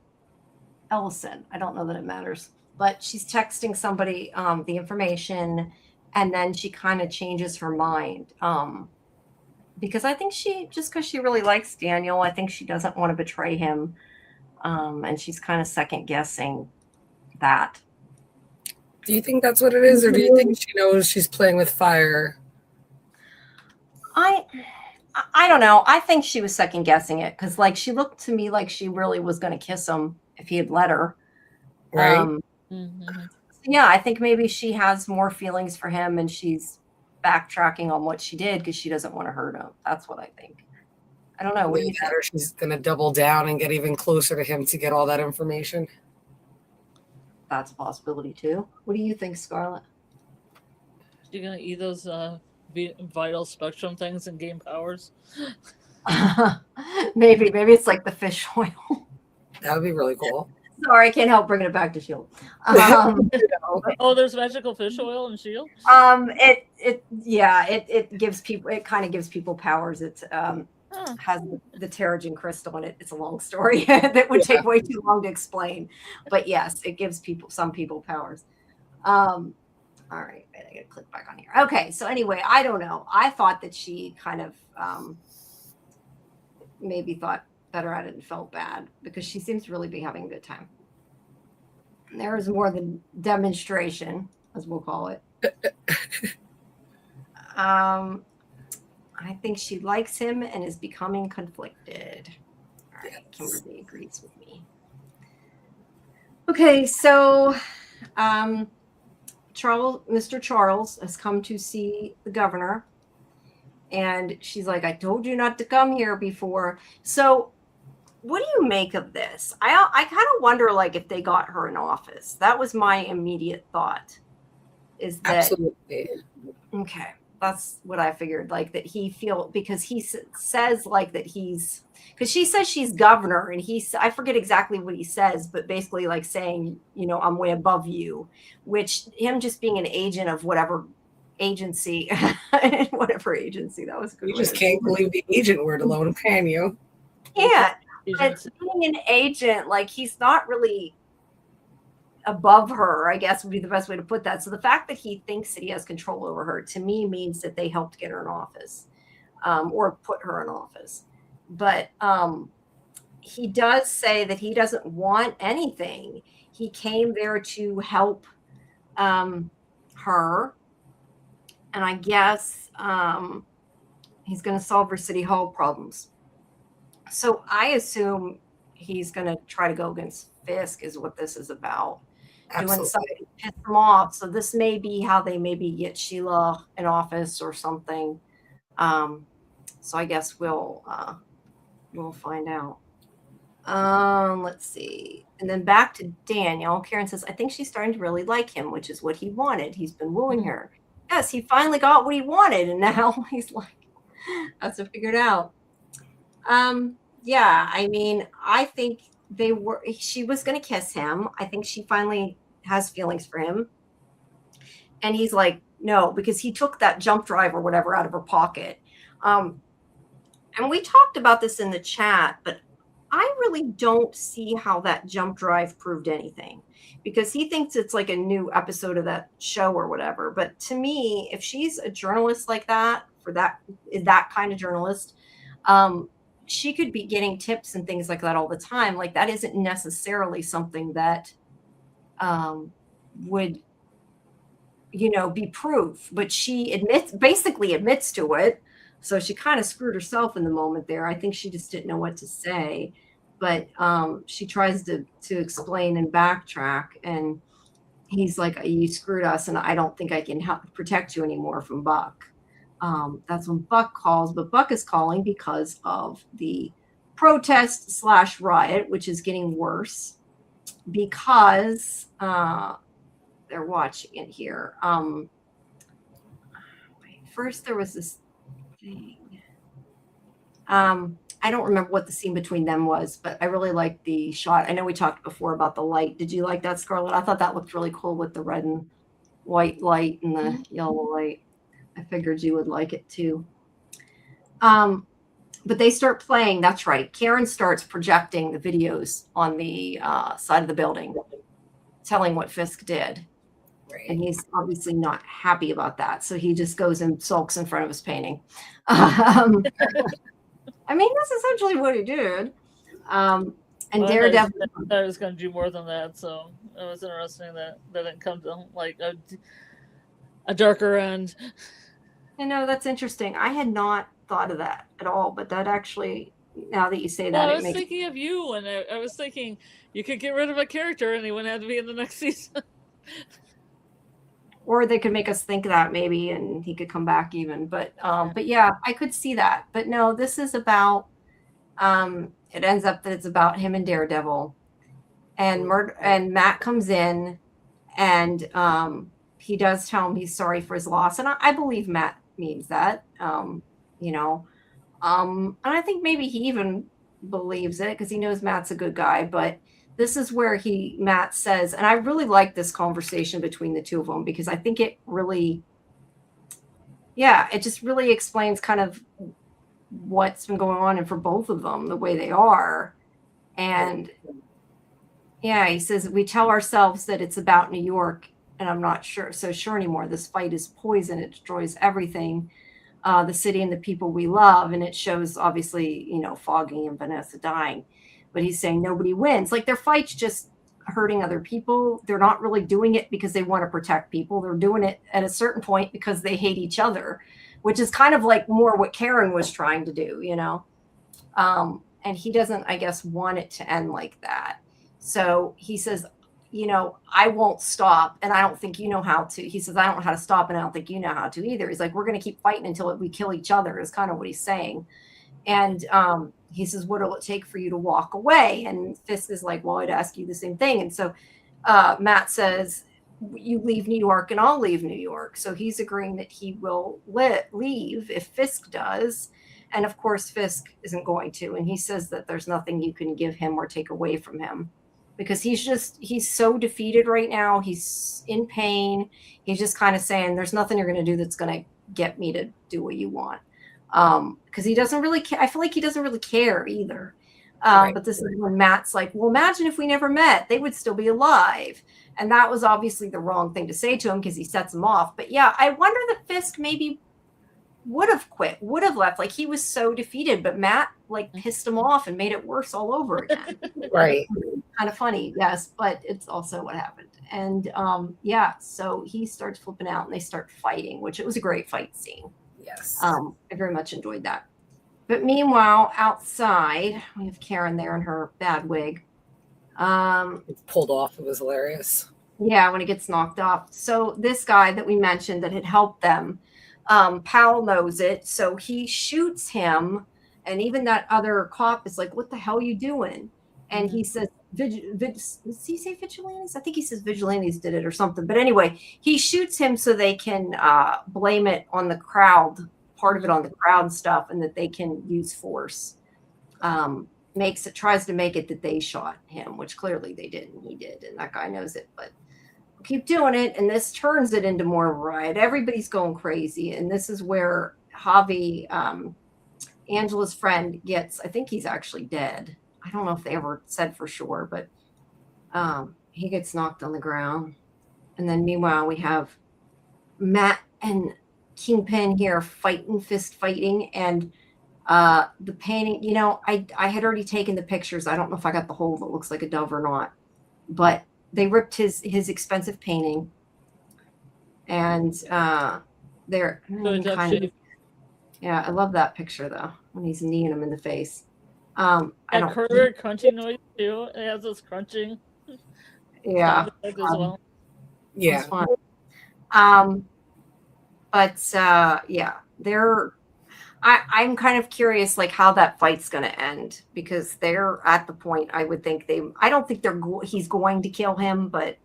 Ellison. I don't know that it matters, but she's texting somebody the information, and then she kind of changes her mind because I think because she really likes Daniel, I think she doesn't want to betray him, and she's kind of second guessing that. Do you think that's what it is, or do you think she knows she's playing with fire? I don't know. I think she was second guessing it because, like, she looked to me like she really was going to kiss him if he had let her. Right. Yeah, I think maybe she has more feelings for him and she's backtracking on what she did because she doesn't want to hurt him. That's what I think. I don't know. What do you think? Or she's going to double down and get even closer to him to get all that information. That's a possibility too. What do you think, Scarlet? You're going to eat those vital spectrum things and gain powers? Maybe it's like the fish oil. That would be really cool. Sorry, I can't help bringing it back to S.H.I.E.L.D. Oh, there's magical fish oil in S.H.I.E.L.D.? It gives people, it kind of gives people powers. It has the Terrigen crystal in it. It's a long story that would take way too long to explain. But yes, it gives some people powers. All right, I gotta click back on here. Okay, so anyway, I don't know. I thought that she kind of maybe thought better at it and felt bad because she seems to really be having a good time. And there is more than demonstration, as we'll call it. I think she likes him and is becoming conflicted. All right, Kimberly agrees with me. Okay, so Mr. Charles has come to see the governor, and she's like, I told you not to come here before. So what do you make of this? I kind of wonder, like, if they got her in office. That was my immediate thought. Is that Absolutely. okay? That's what I figured. Like that because he says like that because she says she's governor, and I forget exactly what he says, but basically like saying, I'm way above you, which him just being an agent of whatever agency, whatever agency, that was a good. You just can't believe the agent word alone, can you? Yeah, but being an agent, like he's not really above her, I guess would be the best way to put that. So the fact that he thinks that he has control over her, to me, means that they helped get her in office, or put her in office. But he does say that he doesn't want anything. He came there to help her, and I guess he's going to solve her city hall problems. So I assume he's going to try to go against Fisk, is what this is about. Absolutely. Doing something to piss them off. So this may be how they maybe get Sheila in office or something. So I guess we'll find out. Let's see. And then back to Daniel. Karen says, I think she's starting to really like him, which is what he wanted. He's been wooing her. Yes, he finally got what he wanted, and now he's like, that's it figured out. Yeah, I mean, I think she was going to kiss him. I think she finally has feelings for him. And he's like, no, because he took that jump drive or whatever out of her pocket. And we talked about this in the chat, but I really don't see how that jump drive proved anything, because he thinks it's like a new episode of that show or whatever. But to me, if she's a journalist like that, for that kind of journalist, she could be getting tips and things like that all the time. Like that isn't necessarily something that would, be proof, but she basically admits to it. So she kind of screwed herself in the moment there. I think she just didn't know what to say, but she tries to explain and backtrack, and he's like, you screwed us, and I don't think I can help protect you anymore from Buck. That's when Buck calls, but Buck is calling because of the protest / riot, which is getting worse because they're watching it here. First there was this thing. I don't remember what the scene between them was, but I really liked the shot. I know we talked before about the light. Did you like that, Scarlet? I thought that looked really cool with the red and white light and the yellow light. I figured you would like it too. But they start playing. That's right. Karen starts projecting the videos on the side of the building, telling what Fisk did. Right. And he's obviously not happy about that. So he just goes and sulks in front of his painting. I mean, that's essentially what he did. And Daredevil. I thought he was going to do more than that. So it was interesting that it comes to like a darker end. That's interesting. I had not thought of that at all, but that actually, now that you say that, I was thinking of you, and I was thinking you could get rid of a character and he wouldn't have to be in the next season. Or they could make us think that maybe, and he could come back even. But yeah, I could see that. But no, this is about. It ends up that it's about him and Daredevil, and Matt comes in, and he does tell him he's sorry for his loss, and I believe Matt means that. And I think maybe he even believes it because he knows Matt's a good guy. But this is where Matt says, and I really like this conversation between the two of them, because I think it really, it just really explains kind of what's been going on, and for both of them, the way they are. And he says, we tell ourselves that it's about New York, and I'm not sure anymore. This fight is poison. It destroys everything, the city and the people we love. And it shows, obviously, Foggy and Vanessa dying. But he's saying nobody wins. Like, their fight's just hurting other people. They're not really doing it because they want to protect people. They're doing it at a certain point because they hate each other, which is kind of like more what Karen was trying to do, and he doesn't, I guess, want it to end like that. So he says, I won't stop, and I don't think you know how to. He says, I don't know how to stop, and I don't think you know how to either. He's like, we're going to keep fighting until we kill each other, is kind of what he's saying. And he says, what'll it take for you to walk away? And Fisk is like, well, I'd ask you the same thing. And so Matt says, you leave New York and I'll leave New York. So he's agreeing that he will leave if Fisk does. And of course, Fisk isn't going to. And he says that there's nothing you can give him or take away from him because he's so defeated right now. He's in pain. He's just kind of saying, there's nothing you're going to do that's going to get me to do what you want. Because he doesn't really care. I feel like he doesn't really care either. Right. But this is when Matt's like, well, imagine if we never met, they would still be alive. And that was obviously the wrong thing to say to him because he sets him off. But yeah, I wonder that Fisk maybe would have quit, would have left. Like he was so defeated, but Matt like pissed him off and made it worse all over again. Right. Kind of funny, yes, but it's also what happened. And yeah, so he starts flipping out and they start fighting, which it was a great fight scene. Yes. I very much enjoyed that. But meanwhile, outside, we have Karen there in her bad wig. It's pulled off. It was hilarious. Yeah, when it gets knocked off. So this guy that we mentioned that had helped them, Powell knows it. So he shoots him. And even that other cop is like, what the hell are you doing? And he says, does he say vigilantes? I think he says vigilantes did it or something. But anyway, he shoots him so they can blame it on the crowd, part of it on the crowd stuff, and that they can use force. Tries to make it that they shot him, which clearly they didn't. He did, and that guy knows it. But we'll keep doing it, and this turns it into more of a riot. Everybody's going crazy, and this is where Javi, Angela's friend, gets. I think he's actually dead. I don't know if they ever said for sure, but he gets knocked on the ground. And then meanwhile, we have Matt and Kingpin here fist fighting. And the painting, you know, I had already taken the pictures. I don't know if I got the whole that looks like a dove or not. But they ripped his expensive painting. And they're kind of, yeah, I love that picture, though, when he's kneeing him in the face. That Kurt crunching noise too. It has this crunching. Yeah. As well. Yeah. Yeah, I'm kind of curious, like how that fight's going to end because they're at the point. I would think I don't think he's going to kill him, but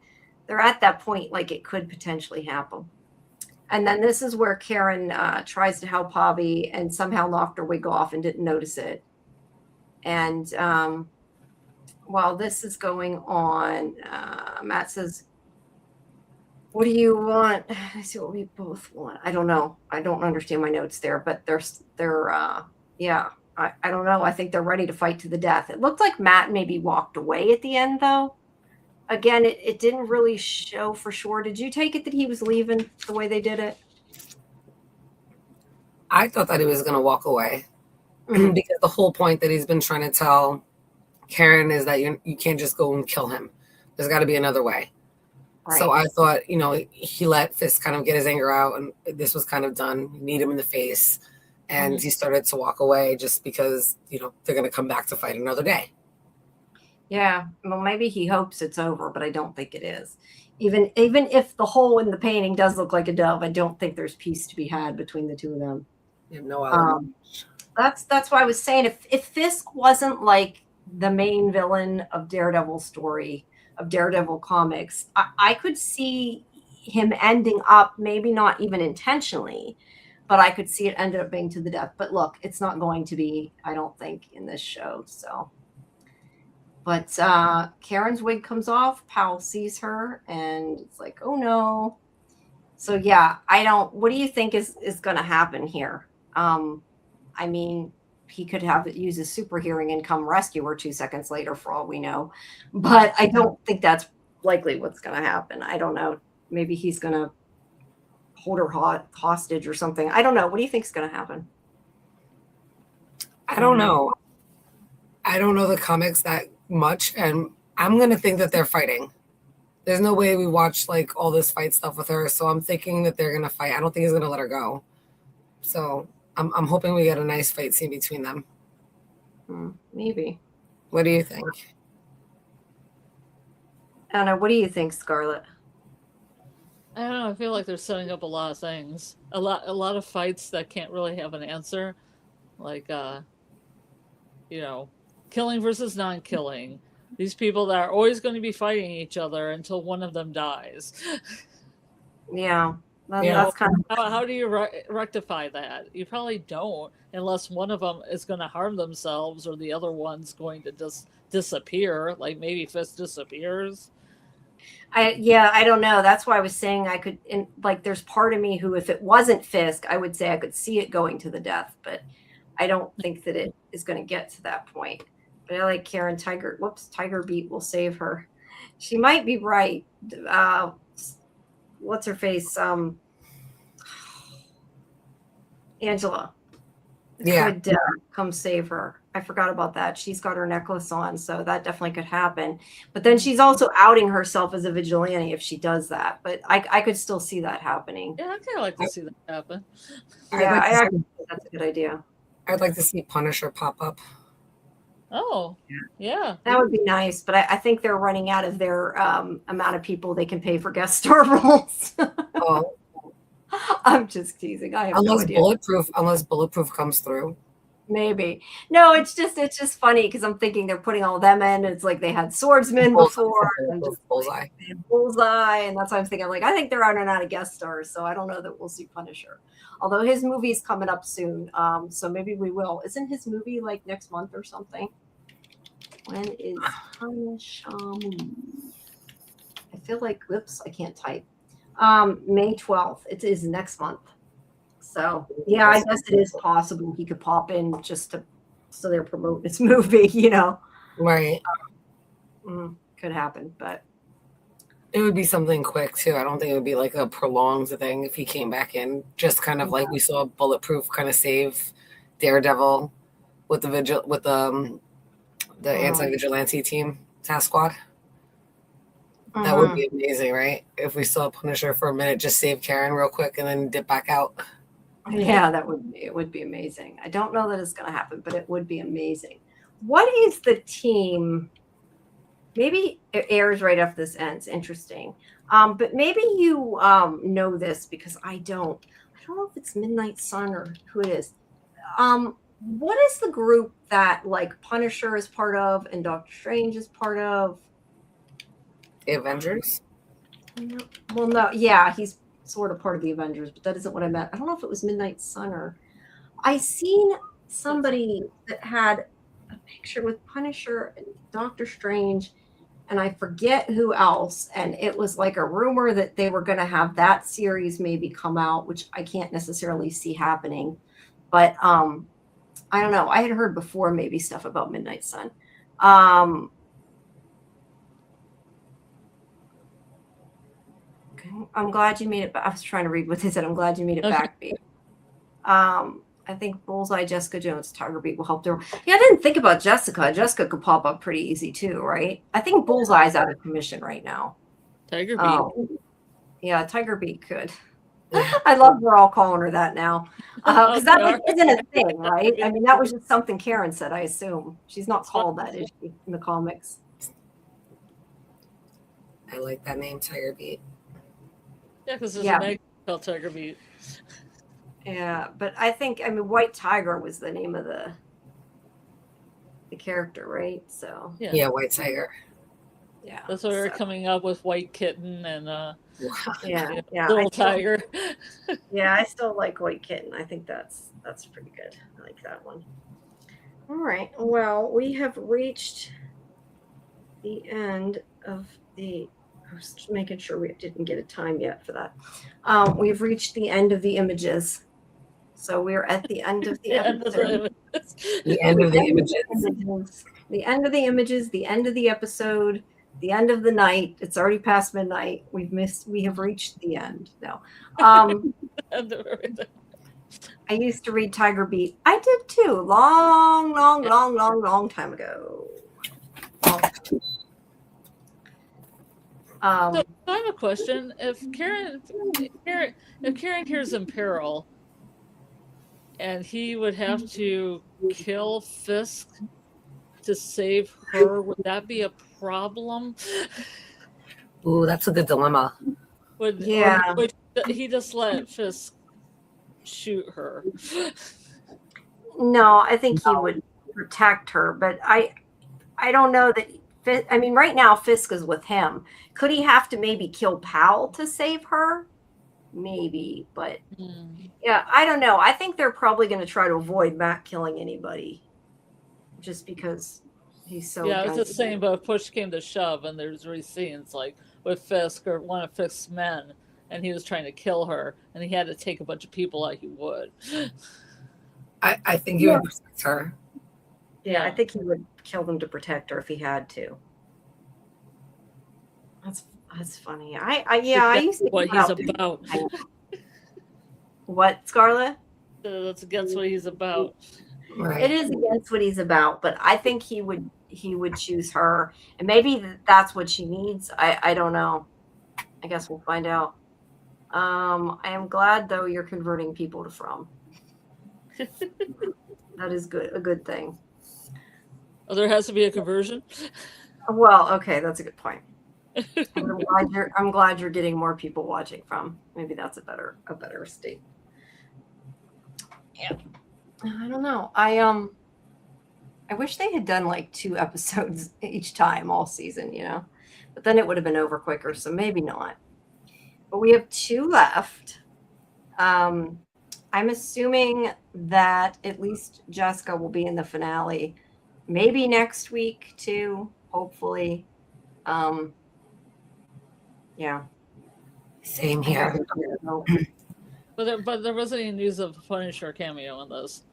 they're at that point, like it could potentially happen. And then this is where Karen tries to help Javi and somehow knocked her wig off and didn't notice it. And while this is going on, Matt says, what do you want? I see what we both want. I don't know. I don't understand my notes there, but yeah, I don't know. I think they're ready to fight to the death. It looked like Matt maybe walked away at the end, though. Again, it didn't really show for sure. Did you take it that he was leaving the way they did it? I thought that he was going to walk away. Because the whole point that he's been trying to tell Karen is that you can't just go and kill him. There's got to be another way. Right. So I thought, you know, he let Fisk kind of get his anger out, and this was kind of done. You need him in the face, and he started to walk away just because, you know, they're going to come back to fight another day. Yeah, well, maybe he hopes it's over, but I don't think it is. Even if the hole in the painting does look like a dove, I don't think there's peace to be had between the two of them. You have no idea. That's why I was saying if Fisk wasn't like the main villain of Daredevil's story, of Daredevil comics, I could see him ending up, maybe not even intentionally, but I could see it ended up being to the death. But look, it's not going to be, I don't think, in this show. So, but Karen's wig comes off, Powell sees her, and it's like, oh no. So yeah, what do you think is going to happen here? I mean, he could use his super hearing and come rescue her 2 seconds later for all we know. But I don't think that's likely what's going to happen. I don't know. Maybe he's going to hold her hostage or something. I don't know. What do you think is going to happen? I don't know. I don't know the comics that much, and I'm going to think that they're fighting. There's no way we watched like all this fight stuff with her, so I'm thinking that they're going to fight. I don't think he's going to let her go. So I'm hoping we get a nice fight scene between them. Maybe. What do you think? Anna, what do you think, Scarlet? I don't know. I feel like they're setting up a lot of things. A lot of fights that can't really have an answer. Like, killing versus non-killing. These people that are always going to be fighting each other until one of them dies. Yeah. Yeah. That's kind of How do you rectify that? You probably don't, unless one of them is going to harm themselves or the other one's going to just disappear. Like maybe Fisk disappears. I don't know. That's why I was saying I could, there's part of me who, if it wasn't Fisk, I would say I could see it going to the death, but I don't think that it is going to get to that point. But I like Karen Tiger. Whoops, Tiger Beat will save her. She might be right. What's her face? Angela. Yeah. Could come save her. I forgot about that. She's got her necklace on, so that definitely could happen. But then she's also outing herself as a vigilante if she does that. But I could still see that happening. Yeah, I kind of like to see that happen. Yeah, I actually think that's a good idea. I'd like to see Punisher pop up. Oh, yeah. That would be nice, but I think they're running out of their amount of people they can pay for guest star roles. Oh, I'm just teasing. I have no idea. Unless Bulletproof comes through. Maybe. No, it's just funny because I'm thinking they're putting all them in. It's like they had swordsmen before and just Bullseye. Bullseye, and that's why I'm thinking. I think they're running out of guest stars, so I don't know that we'll see Punisher. Although his movie's coming up soon, so maybe we will. Isn't his movie like next month or something? When is Punisher? I feel like, whoops, I can't type. May 12th. It is next month. So yeah, I guess it is possible he could pop in so they're promoting his movie, Right. Could happen, but it would be something quick too. I don't think it would be like a prolonged thing if he came back in. Just kind of like we saw Bulletproof kind of save Daredevil with the anti-vigilante team, Task Squad. That would be amazing, right? If we saw Punisher for a minute, just save Karen real quick and then dip back out. Yeah, it would be amazing. I don't know that it's going to happen, but it would be amazing. What is the team? Maybe it airs right after this ends. Interesting. But maybe you know this because I don't. I don't know if it's Midnight Sun or who it is. What is the group that like Punisher is part of and Doctor Strange is part of? The Avengers? Well, no. Yeah, he's sort of part of the Avengers, but that isn't what I meant. I don't know if it was Midnight Sun or I seen somebody that had a picture with Punisher and Doctor Strange, and I forget who else. And it was like a rumor that they were going to have that series maybe come out, which I can't necessarily see happening. But I don't know. I had heard before maybe stuff about Midnight Sun. I'm glad you made it back. I was trying to read what they said. I'm glad you made it back, babe. I think Bullseye, Jessica Jones, Tiger Beat will help them. Yeah, I didn't think about Jessica. Jessica could pop up pretty easy too, right? I think Bullseye's out of commission right now. Tiger Beat. Yeah, Tiger Beat could. I love we're all calling her that now. Because that isn't a thing, right? I mean, that was just something Karen said, I assume. She's not called that, is she, in the comics? I like that name, Tiger Beat. Yeah, because there's a name called Tiger Beat. Yeah, but I mean, White Tiger was the name of the character, right? So yeah, White Tiger. Yeah, that's why we're coming up with White Kitten and Little Tiger. Yeah, I still like White Kitten. I think that's pretty good. I like that one. All right. Well, we have reached the end of the. I was just making sure we didn't get a time yet for that. We've reached the end of the images. So we're at the end of the episode. The end of the images. The end of the images, the end of the episode, the end of the night. It's already past midnight. We have reached the end now. I used to read Tiger Beat. I did too. Long time ago. So I have a question. If Karen hears in peril, and he would have to kill Fisk to save her, would that be a problem? Ooh, that's a good dilemma. Would he just let Fisk shoot her? No, I think he would protect her, but I don't know that. I mean, right now Fisk is with him. Could he have to maybe kill Pal to save her? Maybe, but yeah, I don't know. I think they're probably going to try to avoid Matt killing anybody, just because he's so. Yeah, I was just saying, but if push came to shove, and there's these scenes like with Fisk or one of Fisk's men, and he was trying to kill her, and he had to take a bunch of people like he would. I think he would protect her. Yeah, I think he would kill them to protect her if he had to. That's funny. I used to what he's about. What, Scarlet? That's against what he's about. Right. It is against what he's about, but I think he would choose her, and maybe that's what she needs. I don't know. I guess we'll find out. I am glad though you're converting people to From. That is a good thing. Oh, there has to be a conversion? Well, okay, that's a good point. I'm glad you're getting more people watching From. Maybe that's a better state. Yeah. I don't know. I wish they had done like 2 episodes each time all season, but then it would have been over quicker, so maybe not. But we have 2 left. I'm assuming that at least Jessica will be in the finale, maybe next week too, hopefully. Yeah. Same here. But there wasn't any news of Punisher cameo in this.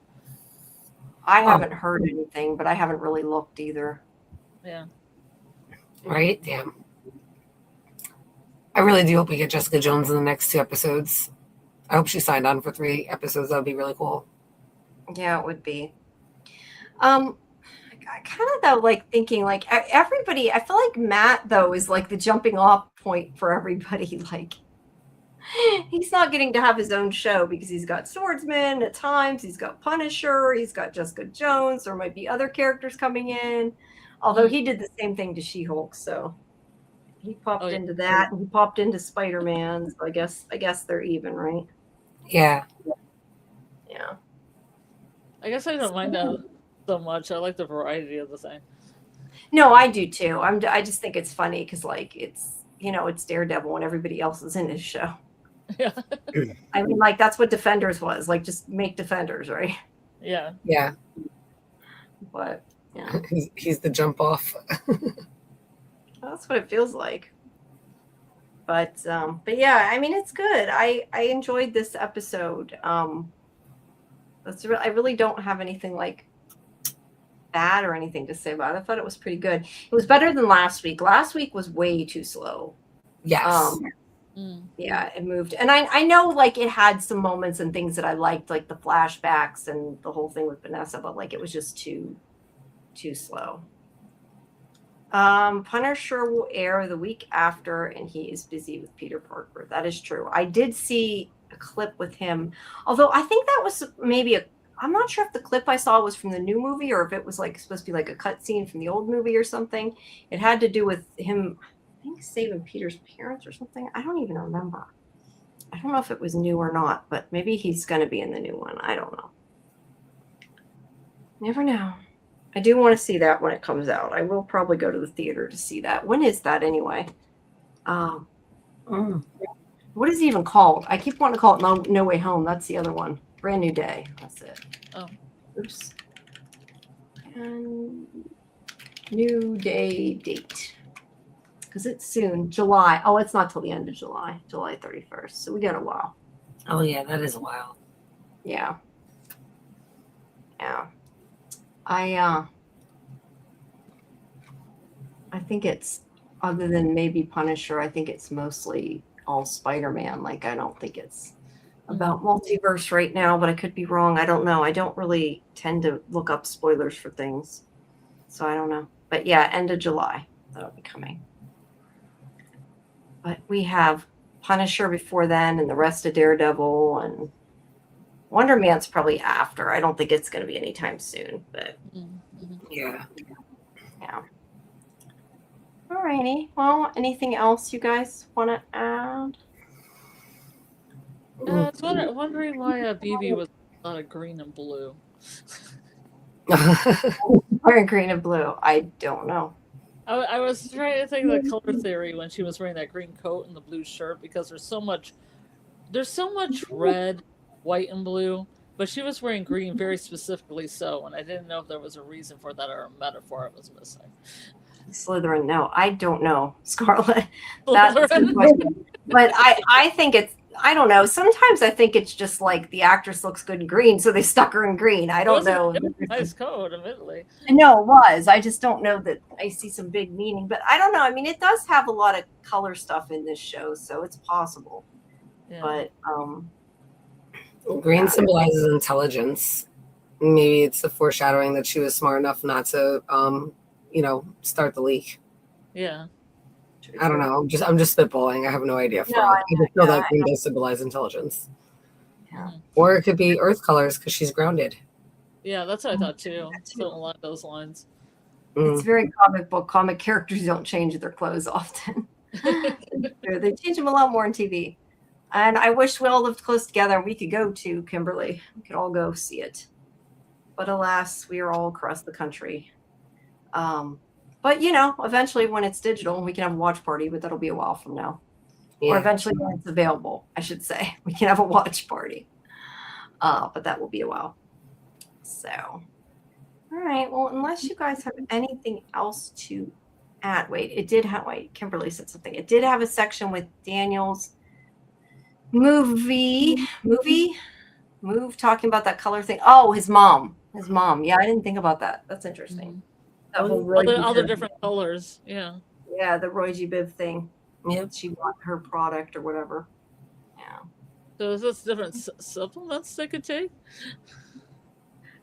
I haven't heard anything, but I haven't really looked either. Yeah. Right? Damn. I really do hope we get Jessica Jones in the next 2 episodes. I hope she signed on for 3 episodes. That would be really cool. Yeah, it would be. I kind of though like thinking like everybody. I feel like Matt though is like the jumping off point for everybody. Like he's not getting to have his own show because he's got Swordsman at times. He's got Punisher. He's got Jessica Jones. There might be other characters coming in. Although he did the same thing to She-Hulk, so he popped into that. And he popped into Spider-Man. So I guess they're even, right? Yeah. Yeah. I guess I don't mind that so much. I like the variety of the thing. No, I do too. I just think it's funny because like it's it's Daredevil and everybody else is in his show. Yeah. I mean, like that's what Defenders was. Like just make Defenders, right? Yeah. Yeah. But yeah. He's the jump off. That's what it feels like. But yeah, I mean it's good. I enjoyed this episode. I really don't have anything like bad or anything to say about it. I thought it was pretty good. It was better than last week. Last week was way too slow. Yes. Yeah, it moved. And I know like it had some moments and things that I liked, like the flashbacks and the whole thing with Vanessa, but like it was just too slow. Punisher will air the week after, and he is busy with Peter Parker. That is true. I did see a clip with him, although I think that was maybe I'm not sure if the clip I saw was from the new movie or if it was like supposed to be like a cut scene from the old movie or something. It had to do with him, I think, saving Peter's parents or something. I don't even remember. I don't know if it was new or not, but maybe he's going to be in the new one. I don't know. Never know. I do want to see that when it comes out. I will probably go to the theater to see that. When is that anyway? What is it even called? I keep wanting to call it No Way Home. That's the other one. Brand New Day. That's it. Oh. Oops. And New Day date. Because it's soon. July. Oh, it's not till the end of July. July 31st. So we got a while. Oh, yeah. That is a while. Yeah. Yeah. I think it's, other than maybe Punisher, I think it's mostly all Spider-Man. Like, I don't think it's about multiverse right now, but I could be wrong. I don't know. I don't really tend to look up spoilers for things. So I don't know. But yeah, end of July. That'll be coming. But we have Punisher before then and the rest of Daredevil, and Wonder Man's probably after. I don't think it's going to be anytime soon, but yeah. All righty. Well, anything else you guys want to add? I was wondering why BB was a lot of green and blue. Wearing green and blue. I don't know. I was trying to think of the color theory when she was wearing that green coat and the blue shirt, because there's so much red, white, and blue, but she was wearing green very specifically so, and I didn't know if there was a reason for that or a metaphor it was missing. Slytherin, no, I don't know, Scarlet. That's a good question. But I think it's, I don't know. Sometimes I think it's just like the actress looks good in green, so they stuck her in green. I don't know. It was a nice coat, admittedly. No, it was. I just don't know that I see some big meaning. But I don't know. I mean, it does have a lot of color stuff in this show, so it's possible. Yeah. But green symbolizes intelligence. Maybe it's the foreshadowing that she was smart enough not to, start the leak. Yeah. I don't know. I'm just spitballing. I have no idea. I just feel that green does symbolize intelligence. Yeah. Or it could be earth colors because she's grounded. Yeah, that's what I thought too. Something along those lines. It's very comic book. Comic characters don't change their clothes often. They change them a lot more on TV. And I wish we all lived close together and we could go to Kimberly. We could all go see it. But alas, we are all across the country. But eventually when it's digital, we can have a watch party, but that'll be a while from now. Yeah. Or eventually when it's available, I should say, we can have a watch party. But that will be a while. So, all right. Well, unless you guys have anything else to add. Kimberly said something. It did have a section with Daniel's move talking about that color thing. Oh, his mom. Yeah, I didn't think about that. That's interesting. That whole all the different colors. Yeah. Yeah, the Roy G. Biv thing. Yeah. She bought her product or whatever. Yeah. So is this different supplements they could take?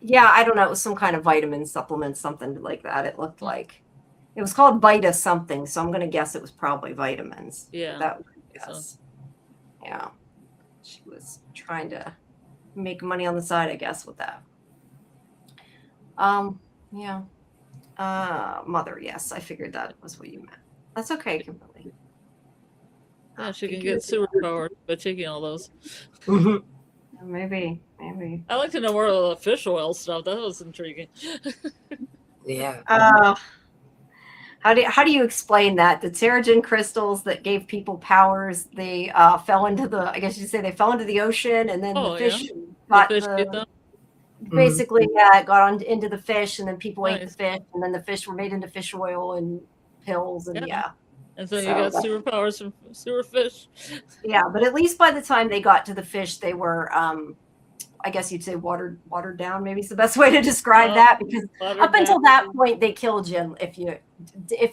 Yeah, I don't know. It was some kind of vitamin supplement, something like that. It looked like it was called Vita something. So I'm going to guess it was probably vitamins. Yeah. That would guess. Yeah. She was trying to make money on the side, I guess, with that. Yeah. Mother, yes, I figured that was what you meant. That's okay, Kimberly. Yeah, she can get superpowers by taking all those. Maybe. I'd like to know more of the fish oil stuff. That was intriguing. Yeah. How do you explain that? The Terrigen crystals that gave people powers, they fell into the, I guess you say they fell into the ocean, and then the fish got basically got on into the fish, and then people ate the fish, and then the fish were made into fish oil and pills, and And so you got superpowers from sewer fish. Yeah, but at least by the time they got to the fish, they were, I guess you'd say watered down. Maybe is the best way to describe that, because up until that point, they killed you if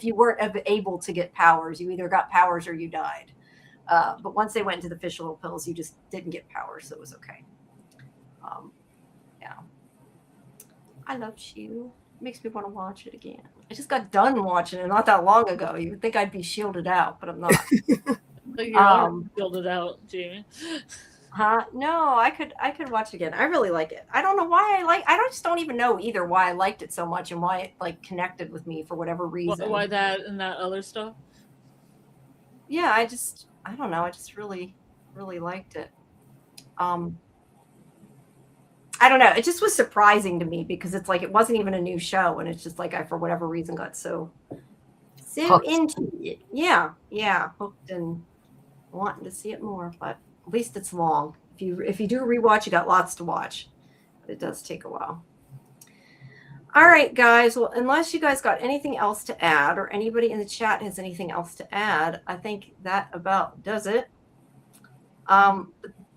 you weren't able to get powers. You either got powers or you died. But once they went into the fish oil pills, you just didn't get powers, so it was okay. Yeah, I love you. It makes me want to watch it again. I just got done watching it not that long ago. You would think I'd be shielded out, but I'm not. You're shielded out, Jamie. No, I could watch it again. I really like it. I don't know why I just don't even know either why I liked it so much and why it like connected with me for whatever reason. Why that and that other stuff? Yeah, I don't know. I just really, really liked it. I don't know. It just was surprising to me because it's like it wasn't even a new show, and it's just like I, for whatever reason, got so into it. Yeah, hooked and wanting to see it more. But at least it's long. If you do rewatch, you got lots to watch. But it does take a while. All right, guys. Well, unless you guys got anything else to add, or anybody in the chat has anything else to add, I think that about does it.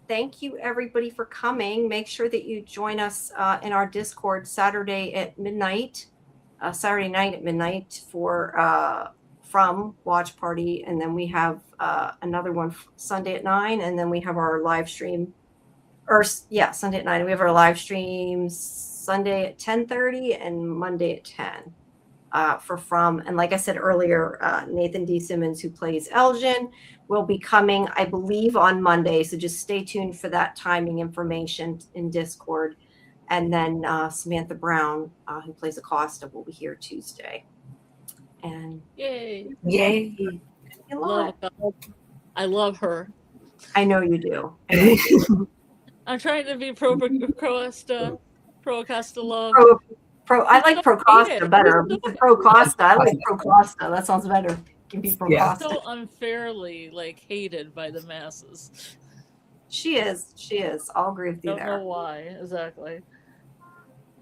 Thank you, everybody, for coming. Make sure that you join us in our Discord Saturday night at midnight for from Watch Party, and then we have another one Sunday at 9, and then we have our live stream. Sunday at 9. We have our live streams Sunday at 10:30 and Monday at 10 for From. And like I said earlier, Nathan D. Simmons, who plays Elgin, will be coming, I believe, on Monday. So just stay tuned for that timing information in Discord. And then Samantha Brown, who plays Acosta, will be here Tuesday. And yay! I love her. I know you do. I'm trying to be pro Acosta love. I like Procosta better. Procosta. I like Procosta. That sounds better. Give me Procosta. So unfairly hated by the masses. She is. I'll agree with you there. Don't know why exactly.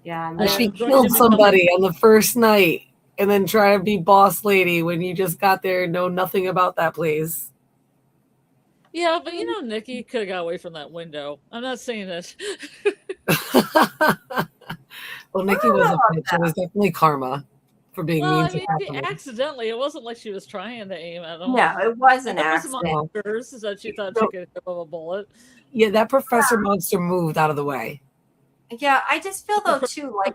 Yeah. And she killed somebody on the first night and then try to be boss lady when you just got there and know nothing about that place. Yeah, but Nikki could have got away from that window. I'm not saying that. Well, Nikki was a bitch. It was definitely karma for being mean to Catherine. Accidentally. It wasn't like she was trying to aim at him. No, it wasn't accident. Monsters that she thought she could hit him with a bullet. Yeah, that professor monster moved out of the way. Yeah, I just feel though too, like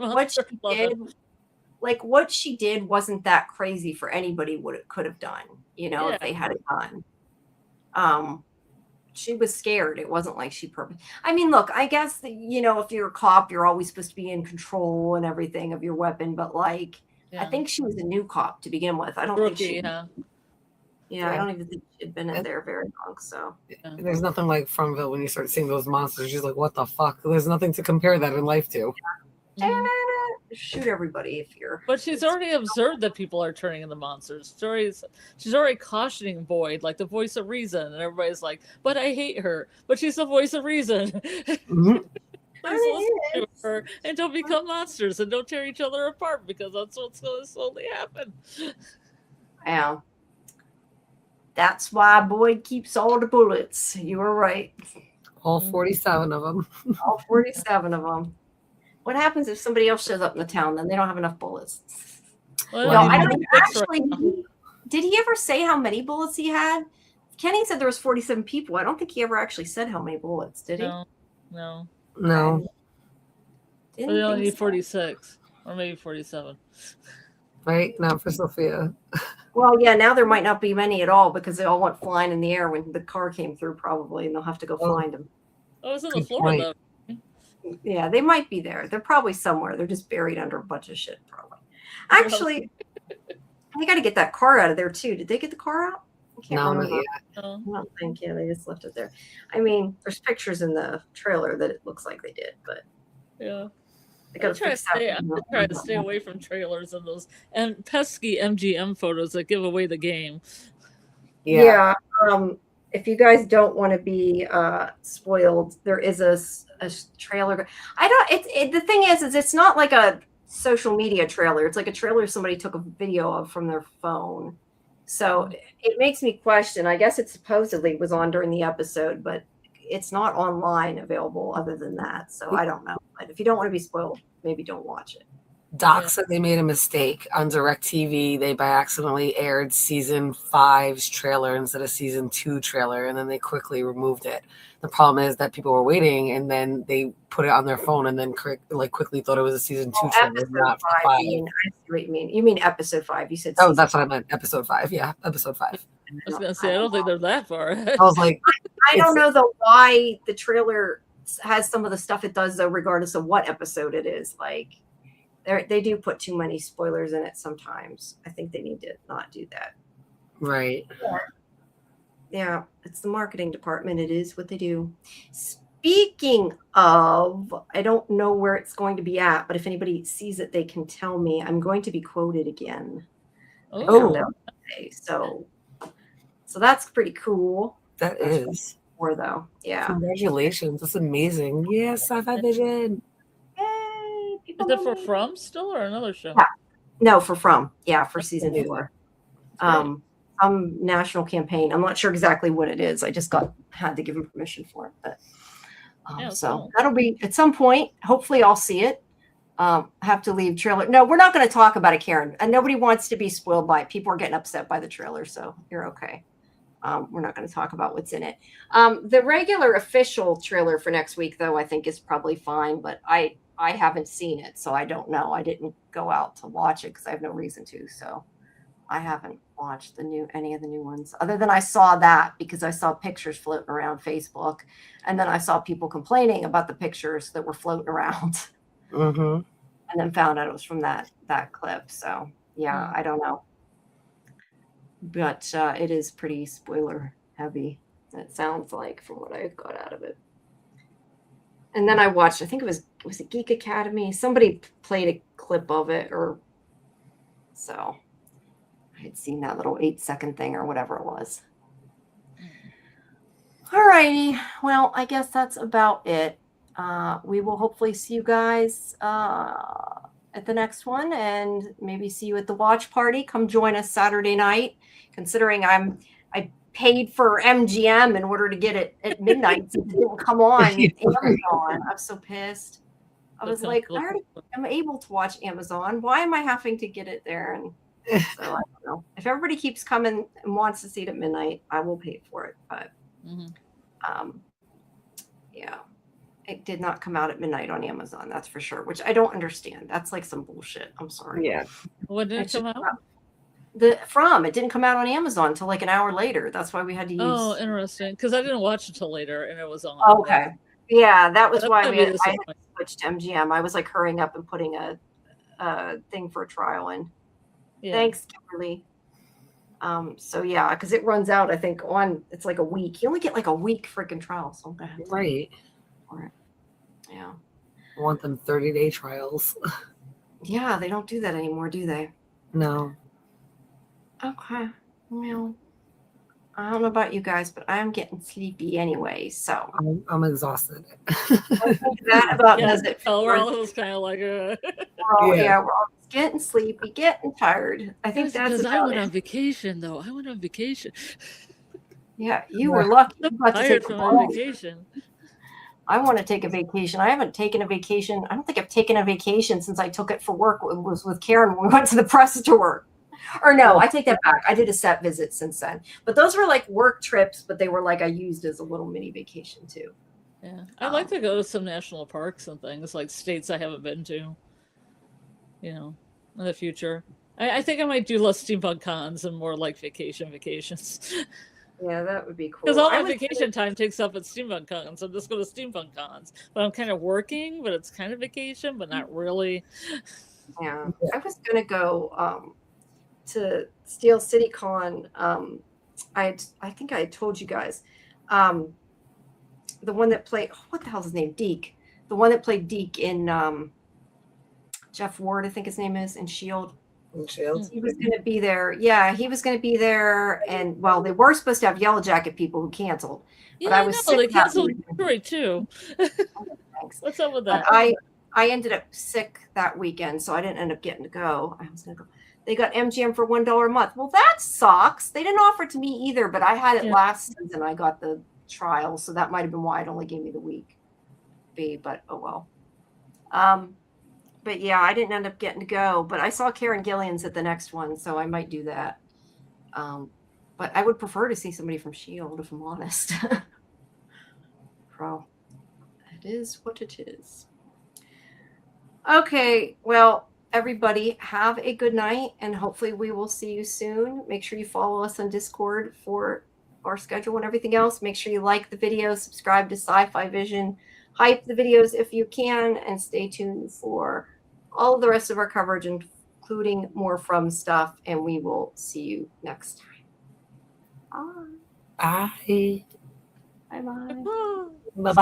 what she did wasn't that crazy for anybody what it could have done, if they had it done. She was scared. It wasn't like she I mean, look, I guess that, if you're a cop, you're always supposed to be in control and everything of your weapon, but I think she was a new cop to begin with. I don't think she I don't even think she'd been in there very long. So there's nothing like Fromville when you start seeing those monsters. She's like, what the fuck? There's nothing to compare that in life to. Shoot everybody if you're. But she's already observed that people are turning into monsters. She's already cautioning Boyd, like the voice of reason, and everybody's like, "But I hate her." But she's the voice of reason. Mm-hmm. Please listen to her and don't become monsters and don't tear each other apart because that's what's going to slowly happen. Yeah. That's why Boyd keeps all the bullets. You were right. All 47 of them. All 47 of them. What happens if somebody else shows up in the town? Then they don't have enough bullets. Well, no, I don't actually. Did he ever say how many bullets he had? Kenny said there was 47 people. I don't think he ever actually said how many bullets. Did he? No. They only need 46 or maybe 47. Right? Not for Sophia. Well, yeah, now there might not be many at all because they all went flying in the air when the car came through probably, and they'll have to go find them. Oh, it was in the floor, though. Yeah, they might be there. They're probably somewhere. They're just buried under a bunch of shit, probably. Actually, they got to get that car out of there, too. Did they get the car out? I can't remember. No. I don't think. Yeah, they just left it there. I mean, there's pictures in the trailer that it looks like they did, but yeah. I try to stay away from trailers and those and pesky MGM photos that give away the game. Yeah. If you guys don't want to be spoiled, there is a trailer. The thing is it's not like a social media trailer. It's like a trailer somebody took a video of from their phone. So it makes me question. I guess it supposedly was on during the episode, but it's not online available other than that. So I don't know. But if you don't want to be spoiled, maybe don't watch it. Doc said they made a mistake on DirecTV. They by accidentally aired season 5's trailer instead of season 2 trailer, and then they quickly removed it. The problem is that people were waiting, and then they put it on their phone, and then quickly thought it was a season 2 trailer, not 5. I see what you mean. You mean episode 5? You said. Oh, that's what I meant. Episode 5. Yeah, episode 5. I was gonna say I don't think they're that far. I was like, I don't know though why the trailer has some of the stuff it does though, regardless of what episode it is. Like. They do put too many spoilers in it sometimes. I think they need to not do that. Right. Yeah, it's the marketing department. It is what they do. Speaking of, I don't know where it's going to be at, but if anybody sees it, they can tell me. I'm going to be quoted again. Oh. Okay, so that's pretty cool. That is. More though. Yeah. Congratulations. That's amazing. Yes, SciFi Vision. Is it for From still or another show? Yeah. No, for season 4. Some national campaign. I'm not sure exactly what it is. I just had to give him permission for it. But so that'll be at some point. Hopefully I'll see it. Have to leave trailer. No, we're not going to talk about it, Karen. And nobody wants to be spoiled by it. People are getting upset by the trailer, so you're okay. We're not going to talk about what's in it. The regular official trailer for next week, though, I think is probably fine, but I haven't seen it, so I don't know. I didn't go out to watch it because I have no reason to. So I haven't watched any of the new ones other than I saw that because I saw pictures floating around Facebook, and then I saw people complaining about the pictures that were floating around, and then found out it was from that clip. So yeah, I don't know, but it is pretty spoiler heavy. It sounds like from what I got out of it. And then I watched, I think was it Geek Academy? Somebody played a clip of it, or so I had seen that little 8-second thing or whatever it was. All righty. Well, I guess that's about it. We will hopefully see you guys at the next one, and maybe see you at the watch party. Come join us Saturday night. Considering I paid for MGM in order to get it at midnight, so it didn't come on Amazon. I'm so pissed. I was like, I already am able to watch Amazon. Why am I having to get it there? And so I don't know. If everybody keeps coming and wants to see it at midnight, I will pay for it. But yeah, it did not come out at midnight on Amazon. That's for sure. Which I don't understand. That's like some bullshit. I'm sorry. Yeah. When did it come out? It didn't come out on Amazon until like an hour later. That's why we had to use. Oh, interesting. Because I didn't watch it until later, and it was on. Okay. Yeah, that was why I had disappointing. switched to MGM. I was like hurrying up and putting a thing for a trial in. Yeah. Thanks, Kimberly. So yeah, because it runs out, I think, it's like a week. You only get like a week freaking trial. So I'm gonna have to Right. for it. Yeah. I want them 30-day trials. Yeah, they don't do that anymore, do they? No. Okay. Well, I don't know about you guys, but I'm getting sleepy anyway. So I'm exhausted. that about does it. We're all just kind of like, We're all getting sleepy, getting tired. I think that's because about I went it. on vacation, though. I went on vacation. Yeah, you were lucky. You got to Tired take from a my break. vacation. I want to take a vacation. I haven't taken a vacation. I don't think I've taken a vacation since I took it for work. It was with Karen when we went to the press tour. Or no, I take that back. I did a set visit since then. But those were like work trips, but they were like I used as a little mini vacation too. Yeah, I'd like to go to some national parks and things, like states I haven't been to, in the future. I think I might do less steampunk cons and more like vacations. Yeah, that would be cool. Because all my vacation time takes up at steampunk cons. I'm just going to steampunk cons. But I'm kind of working, but it's kind of vacation, but not really. Yeah, I was going to go to Steel City Con. I think I had told you guys. The one that played, what the hell's his name? Deke. The one that played Deke in Jeff Ward, I think his name is, in S.H.I.E.L.D. He was going to be there. Yeah, he was going to be there. And, well, they were supposed to have Yellow Jacket people who canceled. Yeah, but I was sick they that canceled weekend. Detroit, too. Thanks. What's up with that? But I ended up sick that weekend, so I didn't end up getting to go. I was going to go. They got MGM for $1 a month. Well, that sucks. They didn't offer it to me either, but I had it last season. I got the trial, so that might have been why it only gave me the week B, but oh well. But yeah, I didn't end up getting to go, but I saw Karen Gillian's at the next one, so I might do that. But I would prefer to see somebody from S.H.I.E.L.D., if I'm honest. Pro. It is what it is. Okay, well, everybody have a good night, and hopefully we will see you soon. Make sure you follow us on Discord for our schedule and everything else. Make sure you like the video, subscribe to SciFi Vision, hype the videos if you can, and stay tuned for all of the rest of our coverage, including more From stuff, and we will see you next time. Bye. Bye. Bye-bye. Bye-bye.